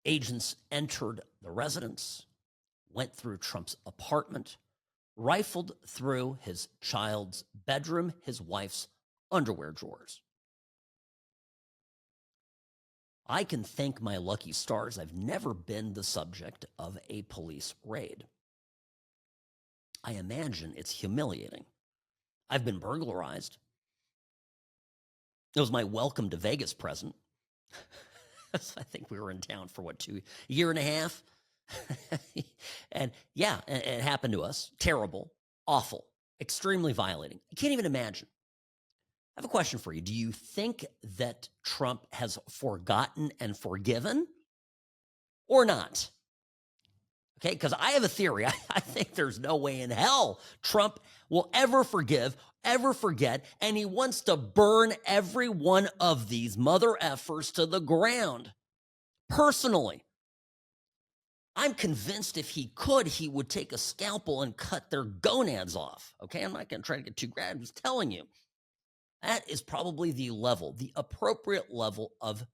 Agents entered the residence, went through Trump's apartment, rifled through his child's bedroom, his wife's underwear drawers. I can thank my lucky stars I've never been the subject of a police raid. I imagine it's humiliating. I've been burglarized. It was my welcome to Vegas present. I think we were in town for what, a year and a half? And yeah, it happened to us. Terrible, awful, extremely violating. I can't even imagine. I have a question for you. Do you think that Trump has forgotten and forgiven or not? Okay, because I have a theory. I think there's no way in hell Trump will ever forgive, ever forget, and he wants to burn every one of these mother effers to the ground. Personally, I'm convinced if he could, he would take a scalpel and cut their gonads off. Okay, I'm not going to try to get too grand. I'm just telling you. That is probably the appropriate level of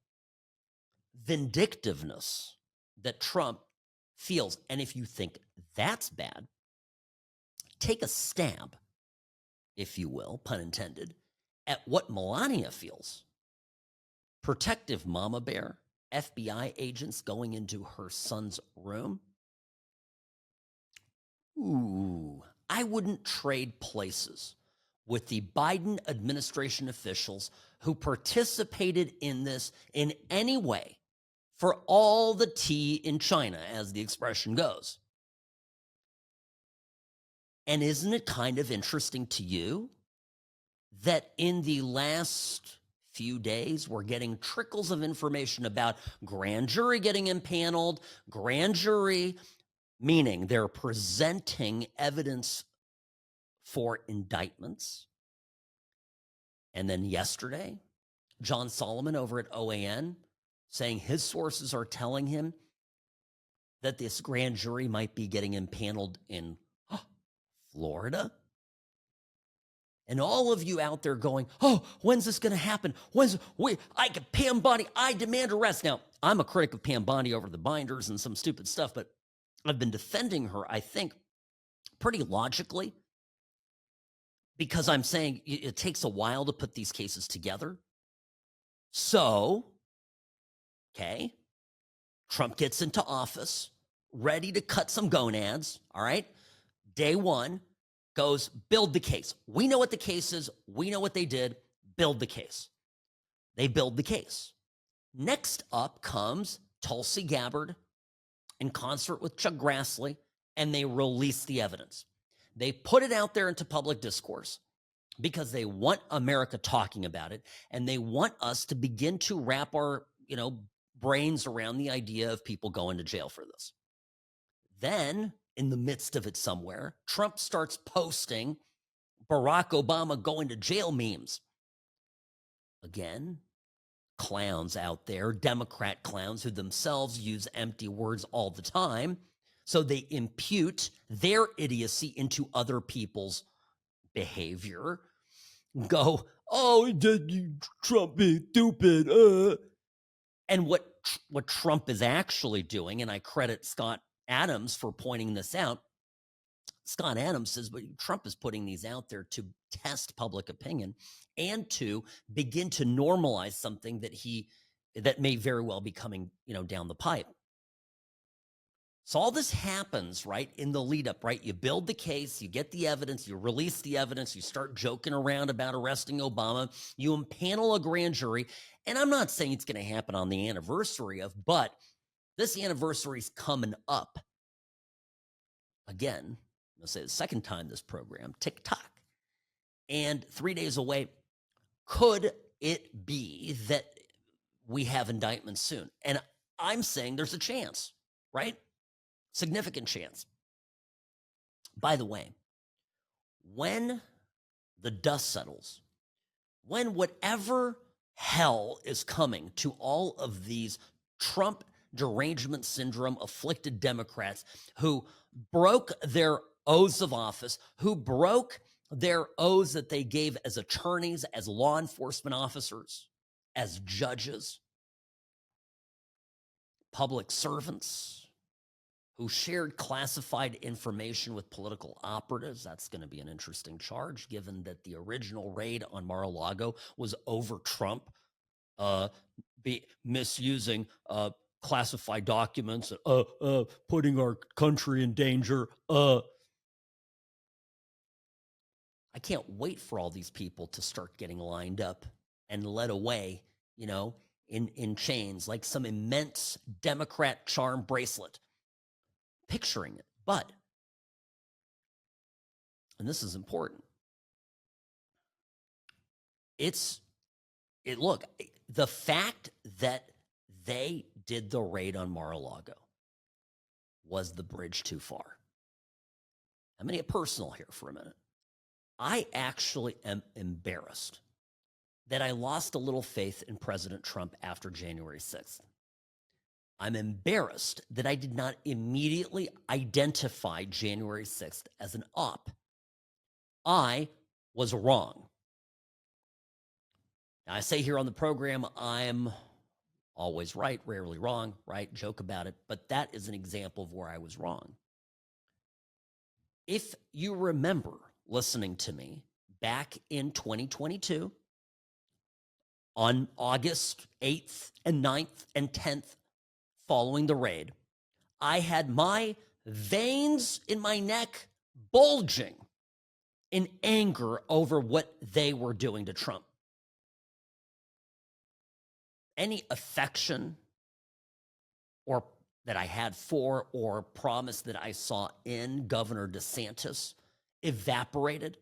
vindictiveness that Trump feels. And if you think that's bad, take a stab, if you will, pun intended, at what Melania feels. Protective mama bear, FBI agents going into her son's room. Ooh, I wouldn't trade places with the Biden administration officials who participated in this in any way for all the tea in China, as the expression goes. And isn't it kind of interesting to you that in the last few days, we're getting trickles of information about grand jury getting impaneled, grand jury, meaning they're presenting evidence for indictments. And then yesterday, John Solomon over at OAN saying his sources are telling him that this grand jury might be getting impaneled in Florida. And all of you out there going, oh, when's this going to happen? Pam Bondi, I demand arrest. Now, I'm a critic of Pam Bondi over the binders and some stupid stuff, but I've been defending her, I think, pretty logically, because I'm saying it takes a while to put these cases together. So, okay, Trump gets into office, ready to cut some gonads, all right? Day one, goes, build the case. We know what the case is. We know what they did. Build the case. They build the case. Next up comes Tulsi Gabbard in concert with Chuck Grassley, and they release the evidence. They put it out there into public discourse because they want America talking about it, and they want us to begin to wrap our, brains around the idea of people going to jail for this. Then, in the midst of it somewhere, Trump starts posting Barack Obama going to jail memes. Again, clowns out there, Democrat clowns who themselves use empty words all the time. So they impute their idiocy into other people's behavior. Go, oh, Trump is stupid. And what Trump is actually doing, and I credit Scott Adams for pointing this out. Scott Adams says, but Trump is putting these out there to test public opinion and to begin to normalize something that may very well be coming, down the pipe. So all this happens, right, in the lead up, right? You build the case, you get the evidence, you release the evidence, you start joking around about arresting Obama, you impanel a grand jury. And I'm not saying it's going to happen on the anniversary of, but this anniversary is coming up. Again, I'm going to say the second time this program, TikTok. And 3 days away, could it be that we have indictments soon? And I'm saying there's a chance, right? Significant chance. By the way, when the dust settles, when whatever hell is coming to all of these Trump derangement syndrome afflicted Democrats who broke their oaths of office, who broke their oaths that they gave as attorneys, as law enforcement officers, as judges, public servants, who shared classified information with political operatives. That's going to be an interesting charge, given that the original raid on Mar-a-Lago was over Trump misusing classified documents, putting our country in danger. I can't wait for all these people to start getting lined up and led away, in chains, like some immense Democrat charm bracelet. Picturing it, but, and this is important, look, the fact that they did the raid on Mar-a-Lago was the bridge too far. I'm going to get personal here for a minute. I actually am embarrassed that I lost a little faith in President Trump after January 6th. I'm embarrassed that I did not immediately identify January 6th as an op. I was wrong. Now, I say here on the program, I'm always right, rarely wrong, right? Joke about it. But that is an example of where I was wrong. If you remember listening to me back in 2022, on August 8th and 9th and 10th, following the raid, I had my veins in my neck bulging in anger over what they were doing to Trump. Any affection or that I had for or promise that I saw in Governor DeSantis evaporated.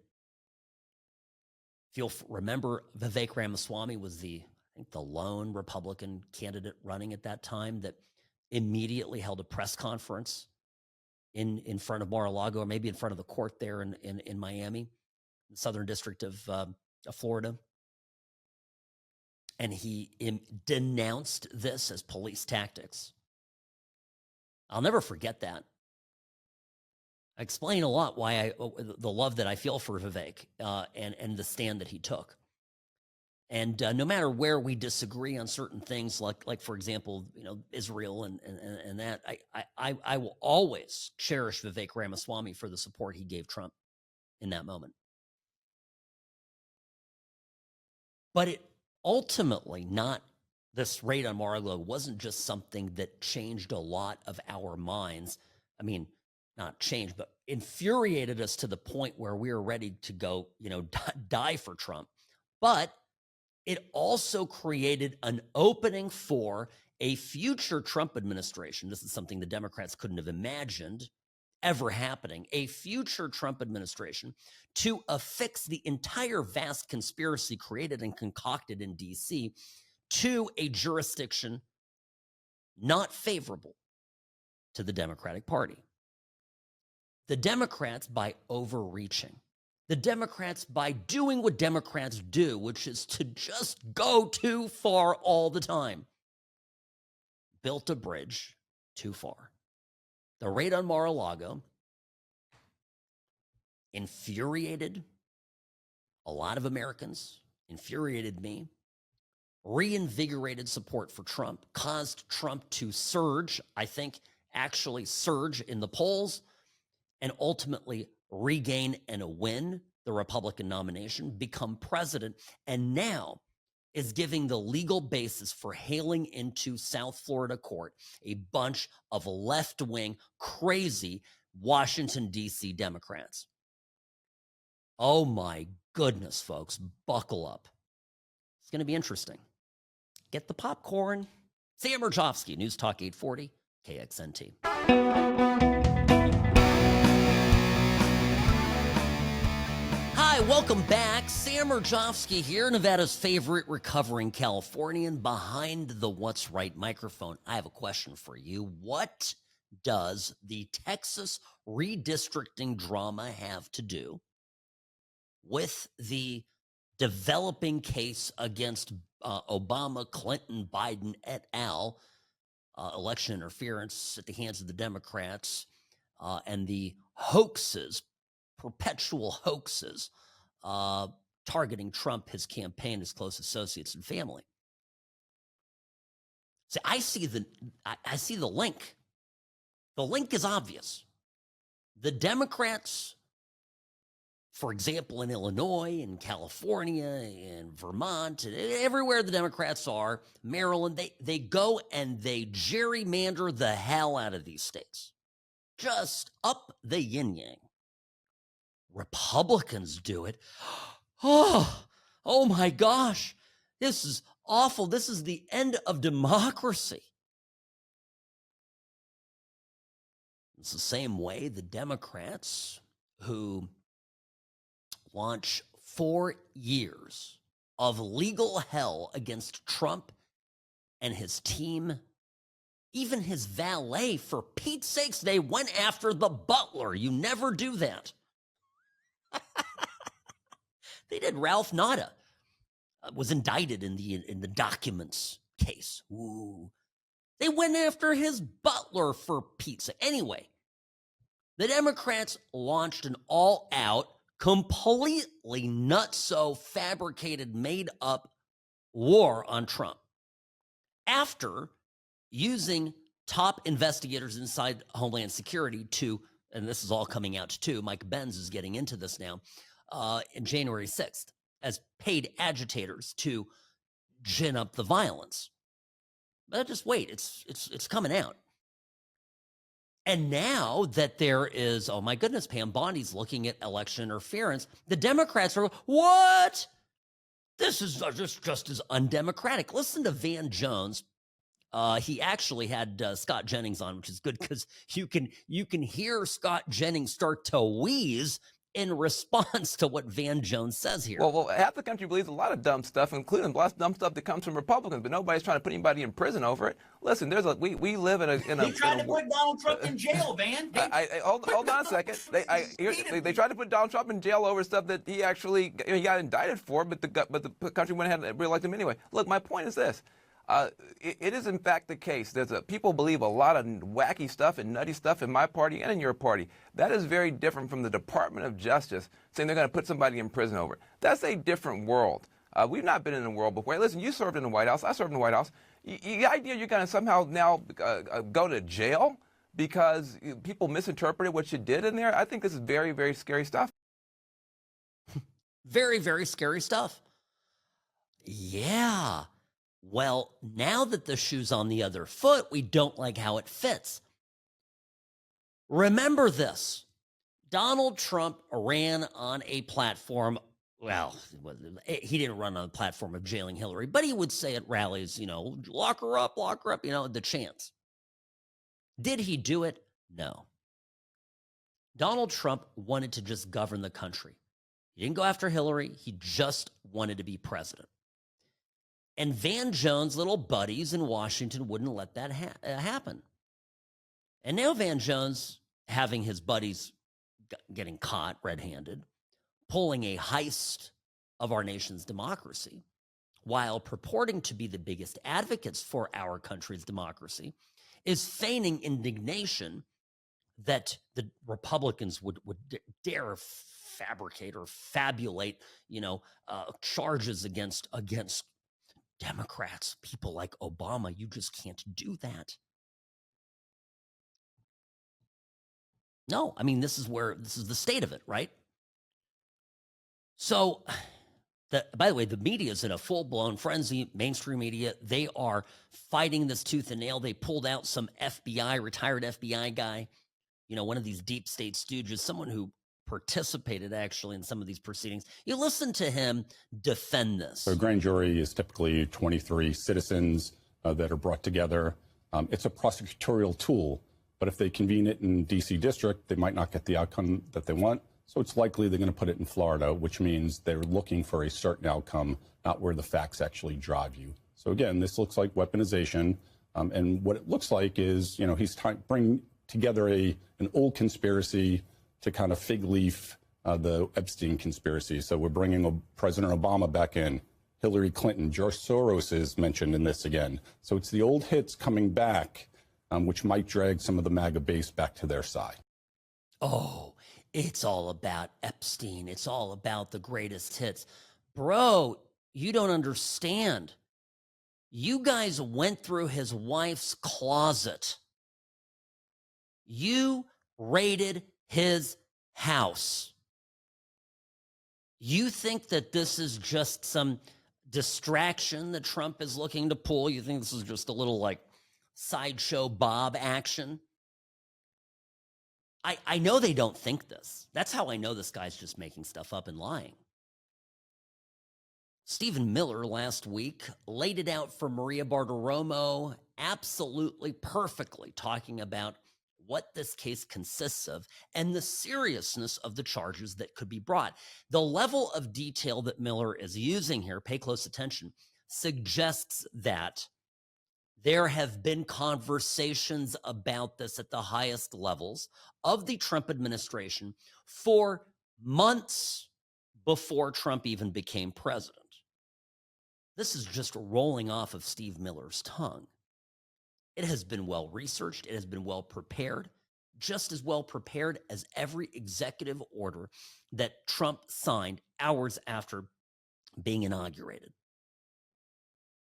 If you'll remember, Vivek Ramaswamy was the lone Republican candidate running at that time that immediately held a press conference in front of Mar-a-Lago, or maybe in front of the court there in Miami, the Southern District of Florida. And he denounced this as police tactics. I'll never forget that. I explain a lot why the love that I feel for Vivek and the stand that he took. And no matter where we disagree on certain things, like for example, Israel and that, I will always cherish Vivek Ramaswamy for the support he gave Trump in that moment. But it ultimately this raid on Mar-a-Lago wasn't just something that changed a lot of our minds. I mean, not changed, but infuriated us to the point where we were ready to go, die for Trump. But it also created an opening for a future Trump administration. This is something the Democrats couldn't have imagined ever happening. A future Trump administration to affix the entire vast conspiracy created and concocted in D.C. to a jurisdiction not favorable to the Democratic Party. The Democrats, by overreaching, The Democrats, by doing what Democrats do, which is to just go too far all the time, built a bridge too far. The raid on Mar-a-Lago infuriated a lot of Americans, infuriated me, reinvigorated support for Trump, caused Trump to surge, I think actually surge in the polls, and ultimately regain and win the Republican nomination, become president, and now is giving the legal basis for hailing into South Florida court a bunch of left-wing, crazy Washington, D.C. Democrats. Oh my goodness, folks, buckle up. It's going to be interesting. Get the popcorn. Sam Mirejovsky, News Talk 840, KXNT. Hi, welcome back. Sam Mirejovsky here, Nevada's favorite recovering Californian behind the What's Right microphone. I have a question for you. What does the Texas redistricting drama have to do with the developing case against Obama, Clinton, Biden, et al., election interference at the hands of the Democrats, and the hoaxes, perpetual hoaxes, targeting Trump, his campaign, his close associates, and family? See, I see the link. The link is obvious. The Democrats, for example, in Illinois, in California, in Vermont, and everywhere the Democrats are, Maryland, they go and they gerrymander the hell out of these states. Just up the yin-yang. Republicans do it. Oh my gosh. This is awful. This is the end of democracy. It's the same way the Democrats who launch 4 years of legal hell against Trump and his team, even his valet. For Pete's sakes, they went after the butler. You never do that. They did. Ralph Nader was indicted in the documents case. Ooh. They went after his butler, for Pete's sake. Anyway, the Democrats launched an all-out, completely nutso, fabricated, made-up war on Trump after using top investigators inside Homeland Security to, and this is all coming out too, Mike Benz is getting into this now, in January 6th, as paid agitators to gin up the violence. But just wait, it's coming out. And now that there is, oh my goodness, Pam Bondi's looking at election interference, the Democrats are, what? This is just as undemocratic. Listen to Van Jones. He actually had Scott Jennings on, which is good because you can hear Scott Jennings start to wheeze in response to what Van Jones says here. Well, half the country believes a lot of dumb stuff, including a lot of dumb stuff that comes from Republicans, but nobody's trying to put anybody in prison over it. Listen, we live in a. They tried to put Donald Trump in jail, Van. Hold on a second. They tried to put Donald Trump in jail over stuff that he actually he got indicted for, but the country went ahead and reelected him anyway. Look, my point is this. It is in fact the case. People believe a lot of wacky stuff and nutty stuff in my party and in your party. That is very different from the Department of Justice saying they're going to put somebody in prison over it. That's a different world. We've not been in the world before. Listen, you served in the White House. I served in the White House. The idea you're going to somehow now go to jail because people misinterpreted what you did in there, I think this is very, very scary stuff. Very, very scary stuff. Yeah. Well, now that the shoe's on the other foot, we don't like how it fits. Remember this. Donald Trump ran on a platform, well, he didn't run on a platform of jailing Hillary, but he would say at rallies, lock her up, the chants. Did he do it? No. Donald Trump wanted to just govern the country. He didn't go after Hillary. He just wanted to be president. And Van Jones' little buddies in Washington wouldn't let that happen. And now Van Jones, having his buddies getting caught red-handed, pulling a heist of our nation's democracy, while purporting to be the biggest advocates for our country's democracy, is feigning indignation that the Republicans would dare fabricate or fabulate, charges against Democrats, people like Obama. You just can't do that. No, I mean, this is the state of it, right? So, by the way, the media is in a full-blown frenzy. Mainstream media, they are fighting this tooth and nail. They pulled out some retired FBI guy, one of these deep state stooges, someone who participated actually in some of these proceedings. You listen to him defend this. So a grand jury is typically 23 citizens that are brought together. It's a prosecutorial tool, but if they convene it in D.C. district, they might not get the outcome that they want. So it's likely they're going to put it in Florida, which means they're looking for a certain outcome, not where the facts actually drive you. So again, this looks like weaponization. And what it looks like is, he's trying to bring together an old conspiracy to kind of fig leaf the Epstein conspiracy. So we're bringing President Obama back in. Hillary Clinton, George Soros is mentioned in this again. So it's the old hits coming back, which might drag some of the MAGA base back to their side. Oh, it's all about Epstein. It's all about the greatest hits. Bro, you don't understand. You guys went through his wife's closet. You raided his house. You think that this is just some distraction that Trump is looking to pull? You think this is just a little sideshow Bob action? I know they don't think this. That's how I know this guy's just making stuff up and lying. Stephen Miller last week laid it out for Maria Bartiromo absolutely perfectly, talking about what this case consists of and the seriousness of the charges that could be brought. The level of detail that Miller is using here, pay close attention, suggests that there have been conversations about this at the highest levels of the Trump administration for months before Trump even became president. This is just rolling off of Steve Miller's tongue. It has been well researched. It has been well prepared, just as well prepared as every executive order that Trump signed hours after being inaugurated.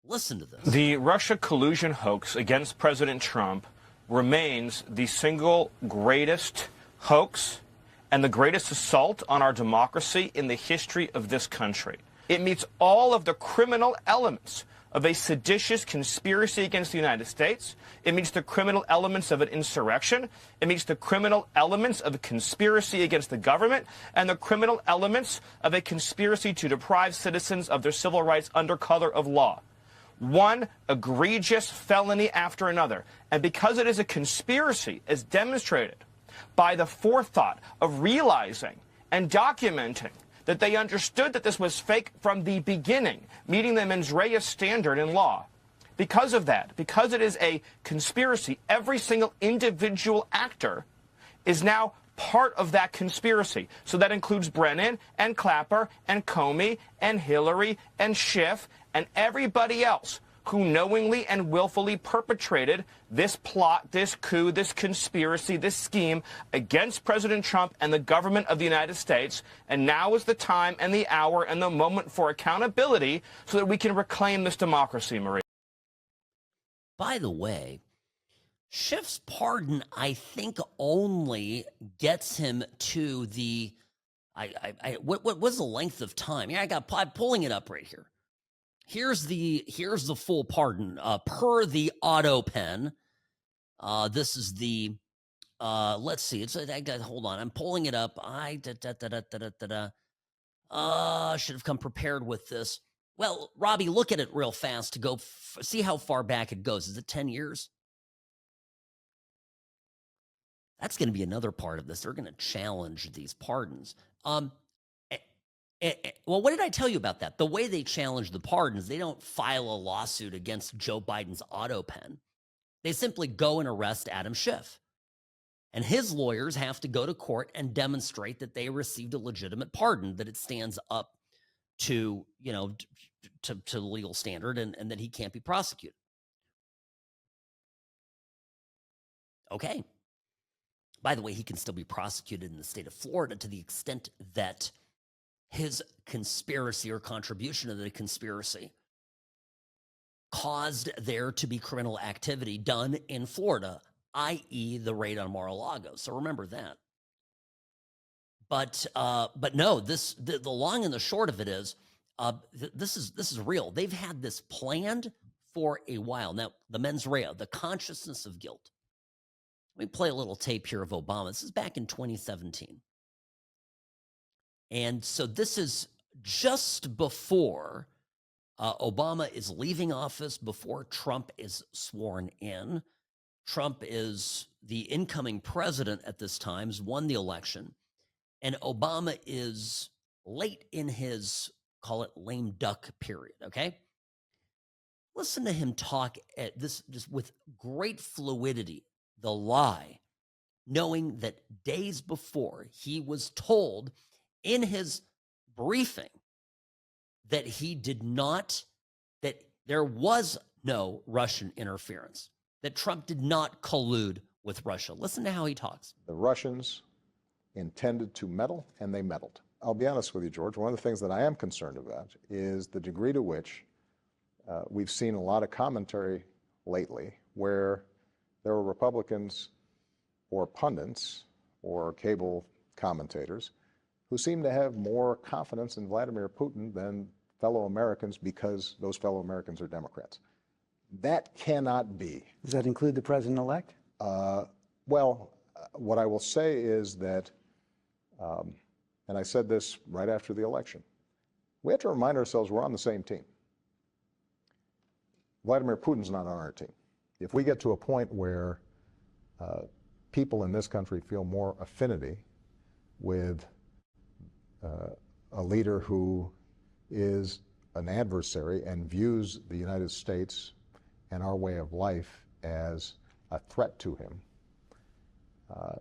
Listen to this. The Russia collusion hoax against President Trump remains the single greatest hoax and the greatest assault on our democracy in the history of this country. It meets all of the criminal elements of a seditious conspiracy against the United States. It meets the criminal elements of an insurrection. It meets the criminal elements of a conspiracy against the government and the criminal elements of a conspiracy to deprive citizens of their civil rights under color of law. One egregious felony after another. And because it is a conspiracy, as demonstrated by the forethought of realizing and documenting that they understood that this was fake from the beginning, meeting the mens rea standard in law. Because of that, because it is a conspiracy, every single individual actor is now part of that conspiracy. So that includes Brennan and Clapper and Comey and Hillary and Schiff and everybody else who knowingly and willfully perpetrated this plot, this coup, this conspiracy, this scheme against President Trump and the government of the United States. And now is the time and the hour and the moment for accountability so that we can reclaim this democracy, Marie. By the way, Schiff's pardon, I think, only gets him to the, what was the length of time? Yeah, I'm pulling it up right here. Here's the full pardon per the auto pen. This is the let's see. Hold on. I'm pulling it up. Should have come prepared with this. Well, Robbie, look at it real fast to go see how far back it goes. Is it 10 years? That's going to be another part of this. They're going to challenge these pardons. Well, what did I tell you about that? The way they challenge the pardons, they don't file a lawsuit against Joe Biden's auto pen. They simply go and arrest Adam Schiff. And his lawyers have to go to court and demonstrate that they received a legitimate pardon, that it stands up to, to legal standard, and that he can't be prosecuted. Okay. By the way, he can still be prosecuted in the state of Florida to the extent that his conspiracy or contribution to the conspiracy caused there to be criminal activity done in Florida, i.e. the raid on Mar-a-Lago. So remember that. But no, the long and the short of it is, this is real. They've had this planned for a while. Now, the mens rea, the consciousness of guilt. Let me play a little tape here of Obama. This is back in 2017. And so this is just before Obama is leaving office, before Trump is sworn in. Trump is the incoming president at this time, has won the election, and Obama is late in his, call it, lame duck period, okay? Listen to him talk at this just with great fluidity, the lie, knowing that days before he was told in his briefing that he did not, that there was no Russian interference, that Trump did not collude with Russia. Listen to how he talks. The Russians intended to meddle, and they meddled. I'll be honest with you, George, one of the things that I am concerned about is the degree to which we've seen a lot of commentary lately where there were Republicans or pundits or cable commentators who seem to have more confidence in Vladimir Putin than fellow Americans because those fellow Americans are Democrats. That cannot be. Does that include the president-elect? Well, what I will say is that, and I said this right after the election, we have to remind ourselves we're on the same team. Vladimir Putin's not on our team. If we get to a point where people in this country feel more affinity with a leader who is an adversary and views the United States and our way of life as a threat to him,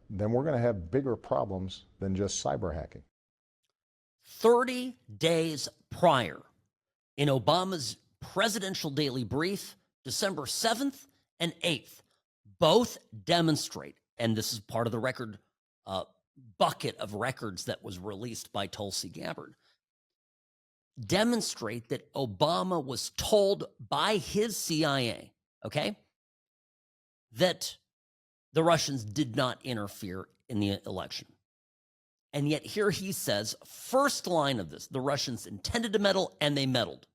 then we're going to have bigger problems than just cyber hacking. 30 days prior, in Obama's presidential daily brief, December 7th and 8th, both demonstrate, and this is part of the record bucket of records that was released by Tulsi Gabbard, demonstrate that Obama was told by his CIA, okay, that the Russians did not interfere in the election. And yet here he says, first line of this, the Russians intended to meddle and they meddled.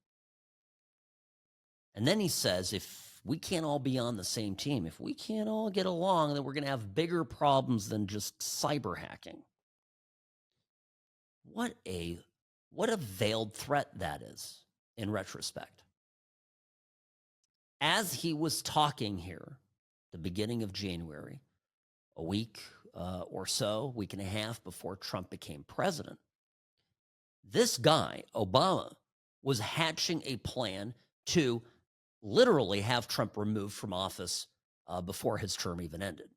And then he says, if we can't all be on the same team, if we can't all get along, then we're going to have bigger problems than just cyber hacking. What a veiled threat that is in retrospect. As he was talking here, the beginning of January, a week or so, week and a half before Trump became president, this guy, Obama, was hatching a plan to literally have Trump removed from office before his term even ended.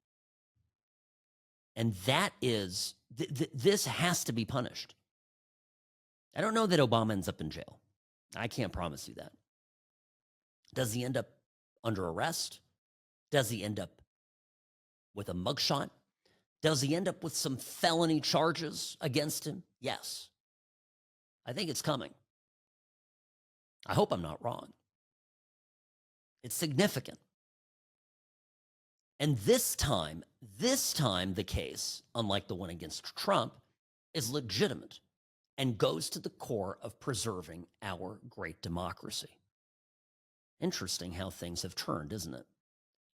And that is, this has to be punished. I don't know that Obama ends up in jail. I can't promise you that. Does he end up under arrest? Does he end up with a mugshot? Does he end up with some felony charges against him? Yes. I think it's coming. I hope I'm not wrong. It's significant. And this time the case, unlike the one against Trump, is legitimate and goes to the core of preserving our great democracy. Interesting how things have turned, isn't it?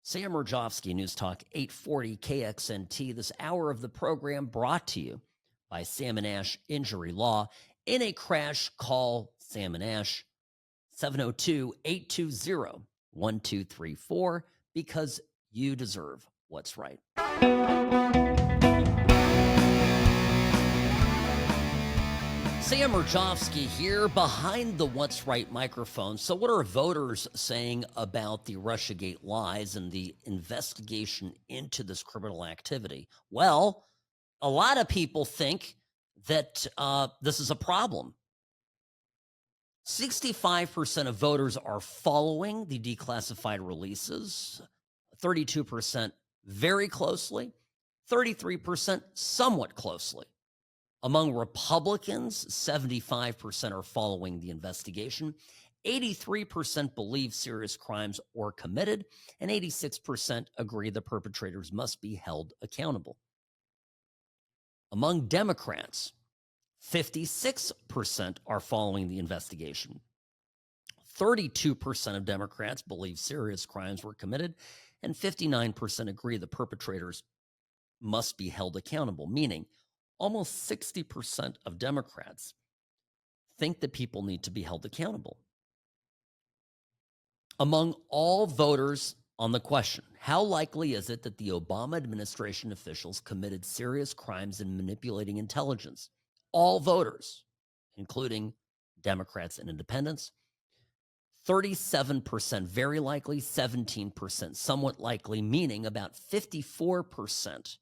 Sam Mirejovsky, News Talk 840 KXNT. This hour of the program brought to you by Sam & Ash Injury Law. In a crash, call Sam & Ash 702-820-1234 because you deserve what's right. Sam Mirejovsky here behind the What's Right microphone. So what are voters saying about the RussiaGate lies and the investigation into this criminal activity? Well, a lot of people think that this is a problem. 65% of voters are following the declassified releases, 32% very closely, 33% somewhat closely. Among Republicans, 75% are following the investigation, 83% believe serious crimes were committed, and 86% agree the perpetrators must be held accountable. Among Democrats, 56% are following the investigation. 32% of Democrats believe serious crimes were committed, and 59% agree the perpetrators must be held accountable, meaning almost 60% of Democrats think that people need to be held accountable. Among all voters on the question, how likely is it that the Obama administration officials committed serious crimes in manipulating intelligence? All voters, including Democrats and independents, 37% very likely, 17% somewhat likely, meaning about 54%,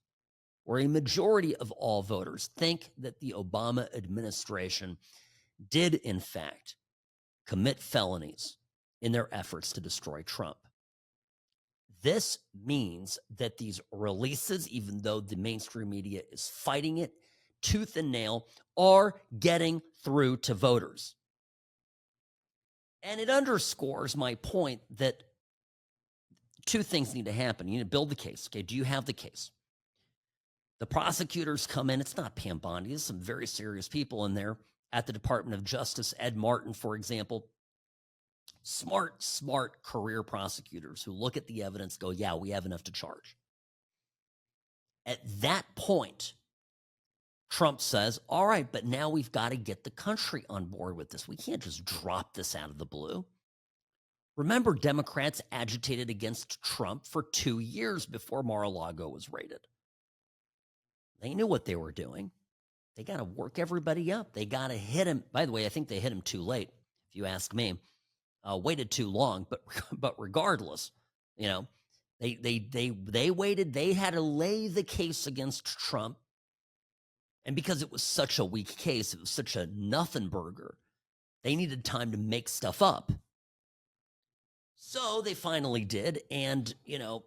or a majority of all voters, think that the Obama administration did, in fact, commit felonies in their efforts to destroy Trump. This means that these releases, even though the mainstream media is fighting it tooth and nail, are getting through to voters. And it underscores my point that two things need to happen. You need to build the case. Okay, do you have the case? The prosecutors come in. It's not Pam Bondi. There's some very serious people in there at the Department of Justice. Ed Martin, for example. Smart career prosecutors who look at the evidence, go, yeah, we have enough to charge. At that point, Trump says, all right, but now we've got to get the country on board with this. We can't just drop this out of the blue. Remember, Democrats agitated against Trump for 2 years before Mar-a-Lago was raided. They knew what they were doing. They got to work everybody up. They got to hit him. By the way, I think they hit him too late, if you ask me. Waited too long, but regardless, you know, they waited. They had to lay the case against Trump. And because it was such a weak case, it was such a nothing burger, they needed time to make stuff up. So they finally did. And, you know,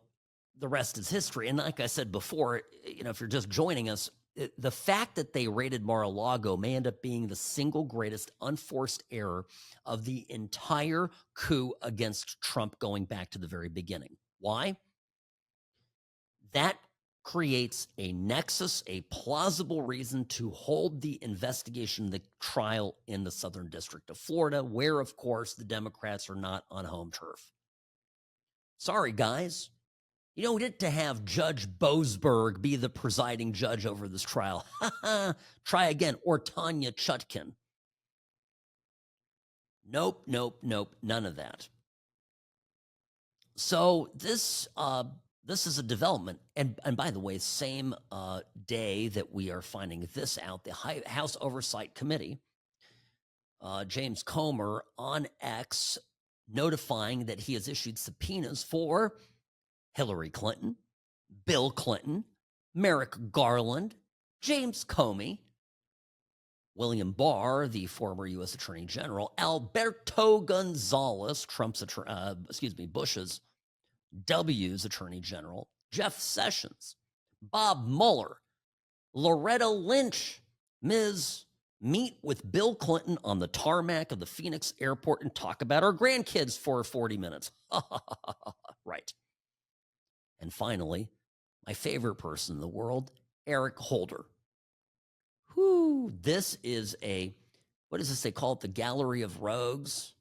the rest is history. And like I said before, you know, if you're just joining us, the fact that they raided Mar-a-Lago may end up being the single greatest unforced error of the entire coup against Trump going back to the very beginning. Why? That creates a nexus, a plausible reason to hold the investigation, the trial in the Southern District of Florida, where, of course, the Democrats are not on home turf. Sorry, guys. You don't get to have Judge Boasberg be the presiding judge over this trial. Try again. Or Tanya Chutkin. Nope. None of that. So this is a development. And by the way, same day that we are finding this out, the House Oversight Committee, James Comer on X, notifying that he has issued subpoenas for Hillary Clinton, Bill Clinton, Merrick Garland, James Comey, William Barr, the former U.S. Attorney General, Alberto Gonzales, Bush's W's Attorney General, Jeff Sessions, Bob Mueller, Loretta Lynch, Ms. Meet with Bill Clinton on the tarmac of the Phoenix airport and talk about our grandkids for 40 minutes. Right. And finally, my favorite person in the world, Eric Holder. Whoo, this is what does this they call it? The Gallery of Rogues.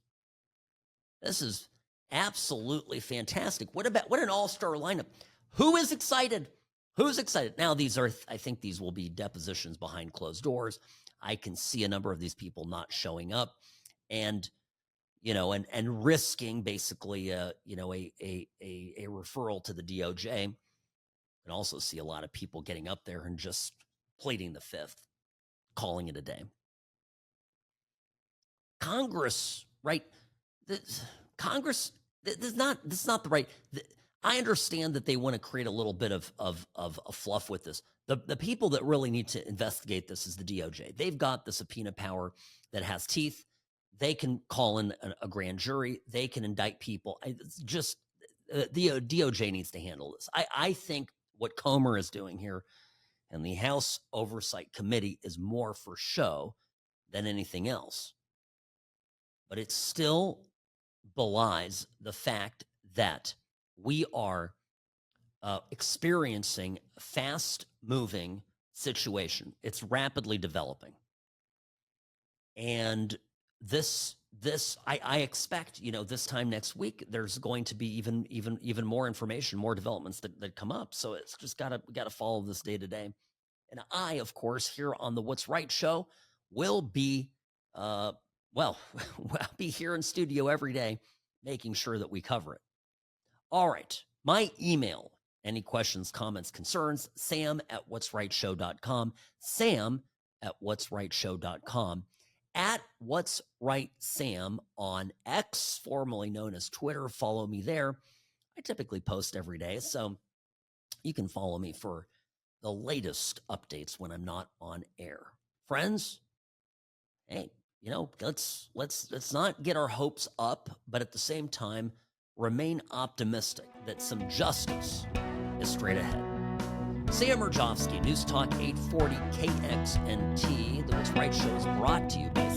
This is absolutely fantastic. What an all-star lineup. Who is excited? Who's excited? Now, I think these will be depositions behind closed doors. I can see a number of these people not showing up and, you know, and risking basically, a referral to the DOJ. And also see a lot of people getting up there and just pleading the fifth, calling it a day. Congress, right? Congress, this is not the right. I understand that they want to create a little bit of fluff with this. The people that really need to investigate this is the DOJ. They've got the subpoena power that has teeth. They can call in a grand jury. They can indict people. The DOJ needs to handle this. I think what Comer is doing here and the House Oversight Committee is more for show than anything else. But it still belies the fact that we are experiencing a fast-moving situation. It's rapidly developing. And this I expect, this time next week, there's going to be even more information, more developments that come up. So it's just we gotta follow this day to day. And I, of course, here on the What's Right show will be we'll be here in studio every day, making sure that we cover it. All right. My email, any questions, comments, concerns, sam@whatsrightshow.com, sam@whatsrightshow.com, at What's Right Sam on X, formerly known as Twitter. Follow me there. I typically post every day, so you can follow me for the latest updates when I'm not on air. Friends, hey, let's not get our hopes up, but at the same time, remain optimistic that some justice is straight ahead. Sam Mirejovsky, News Talk 840 KXNT. The What's Right show is brought to you by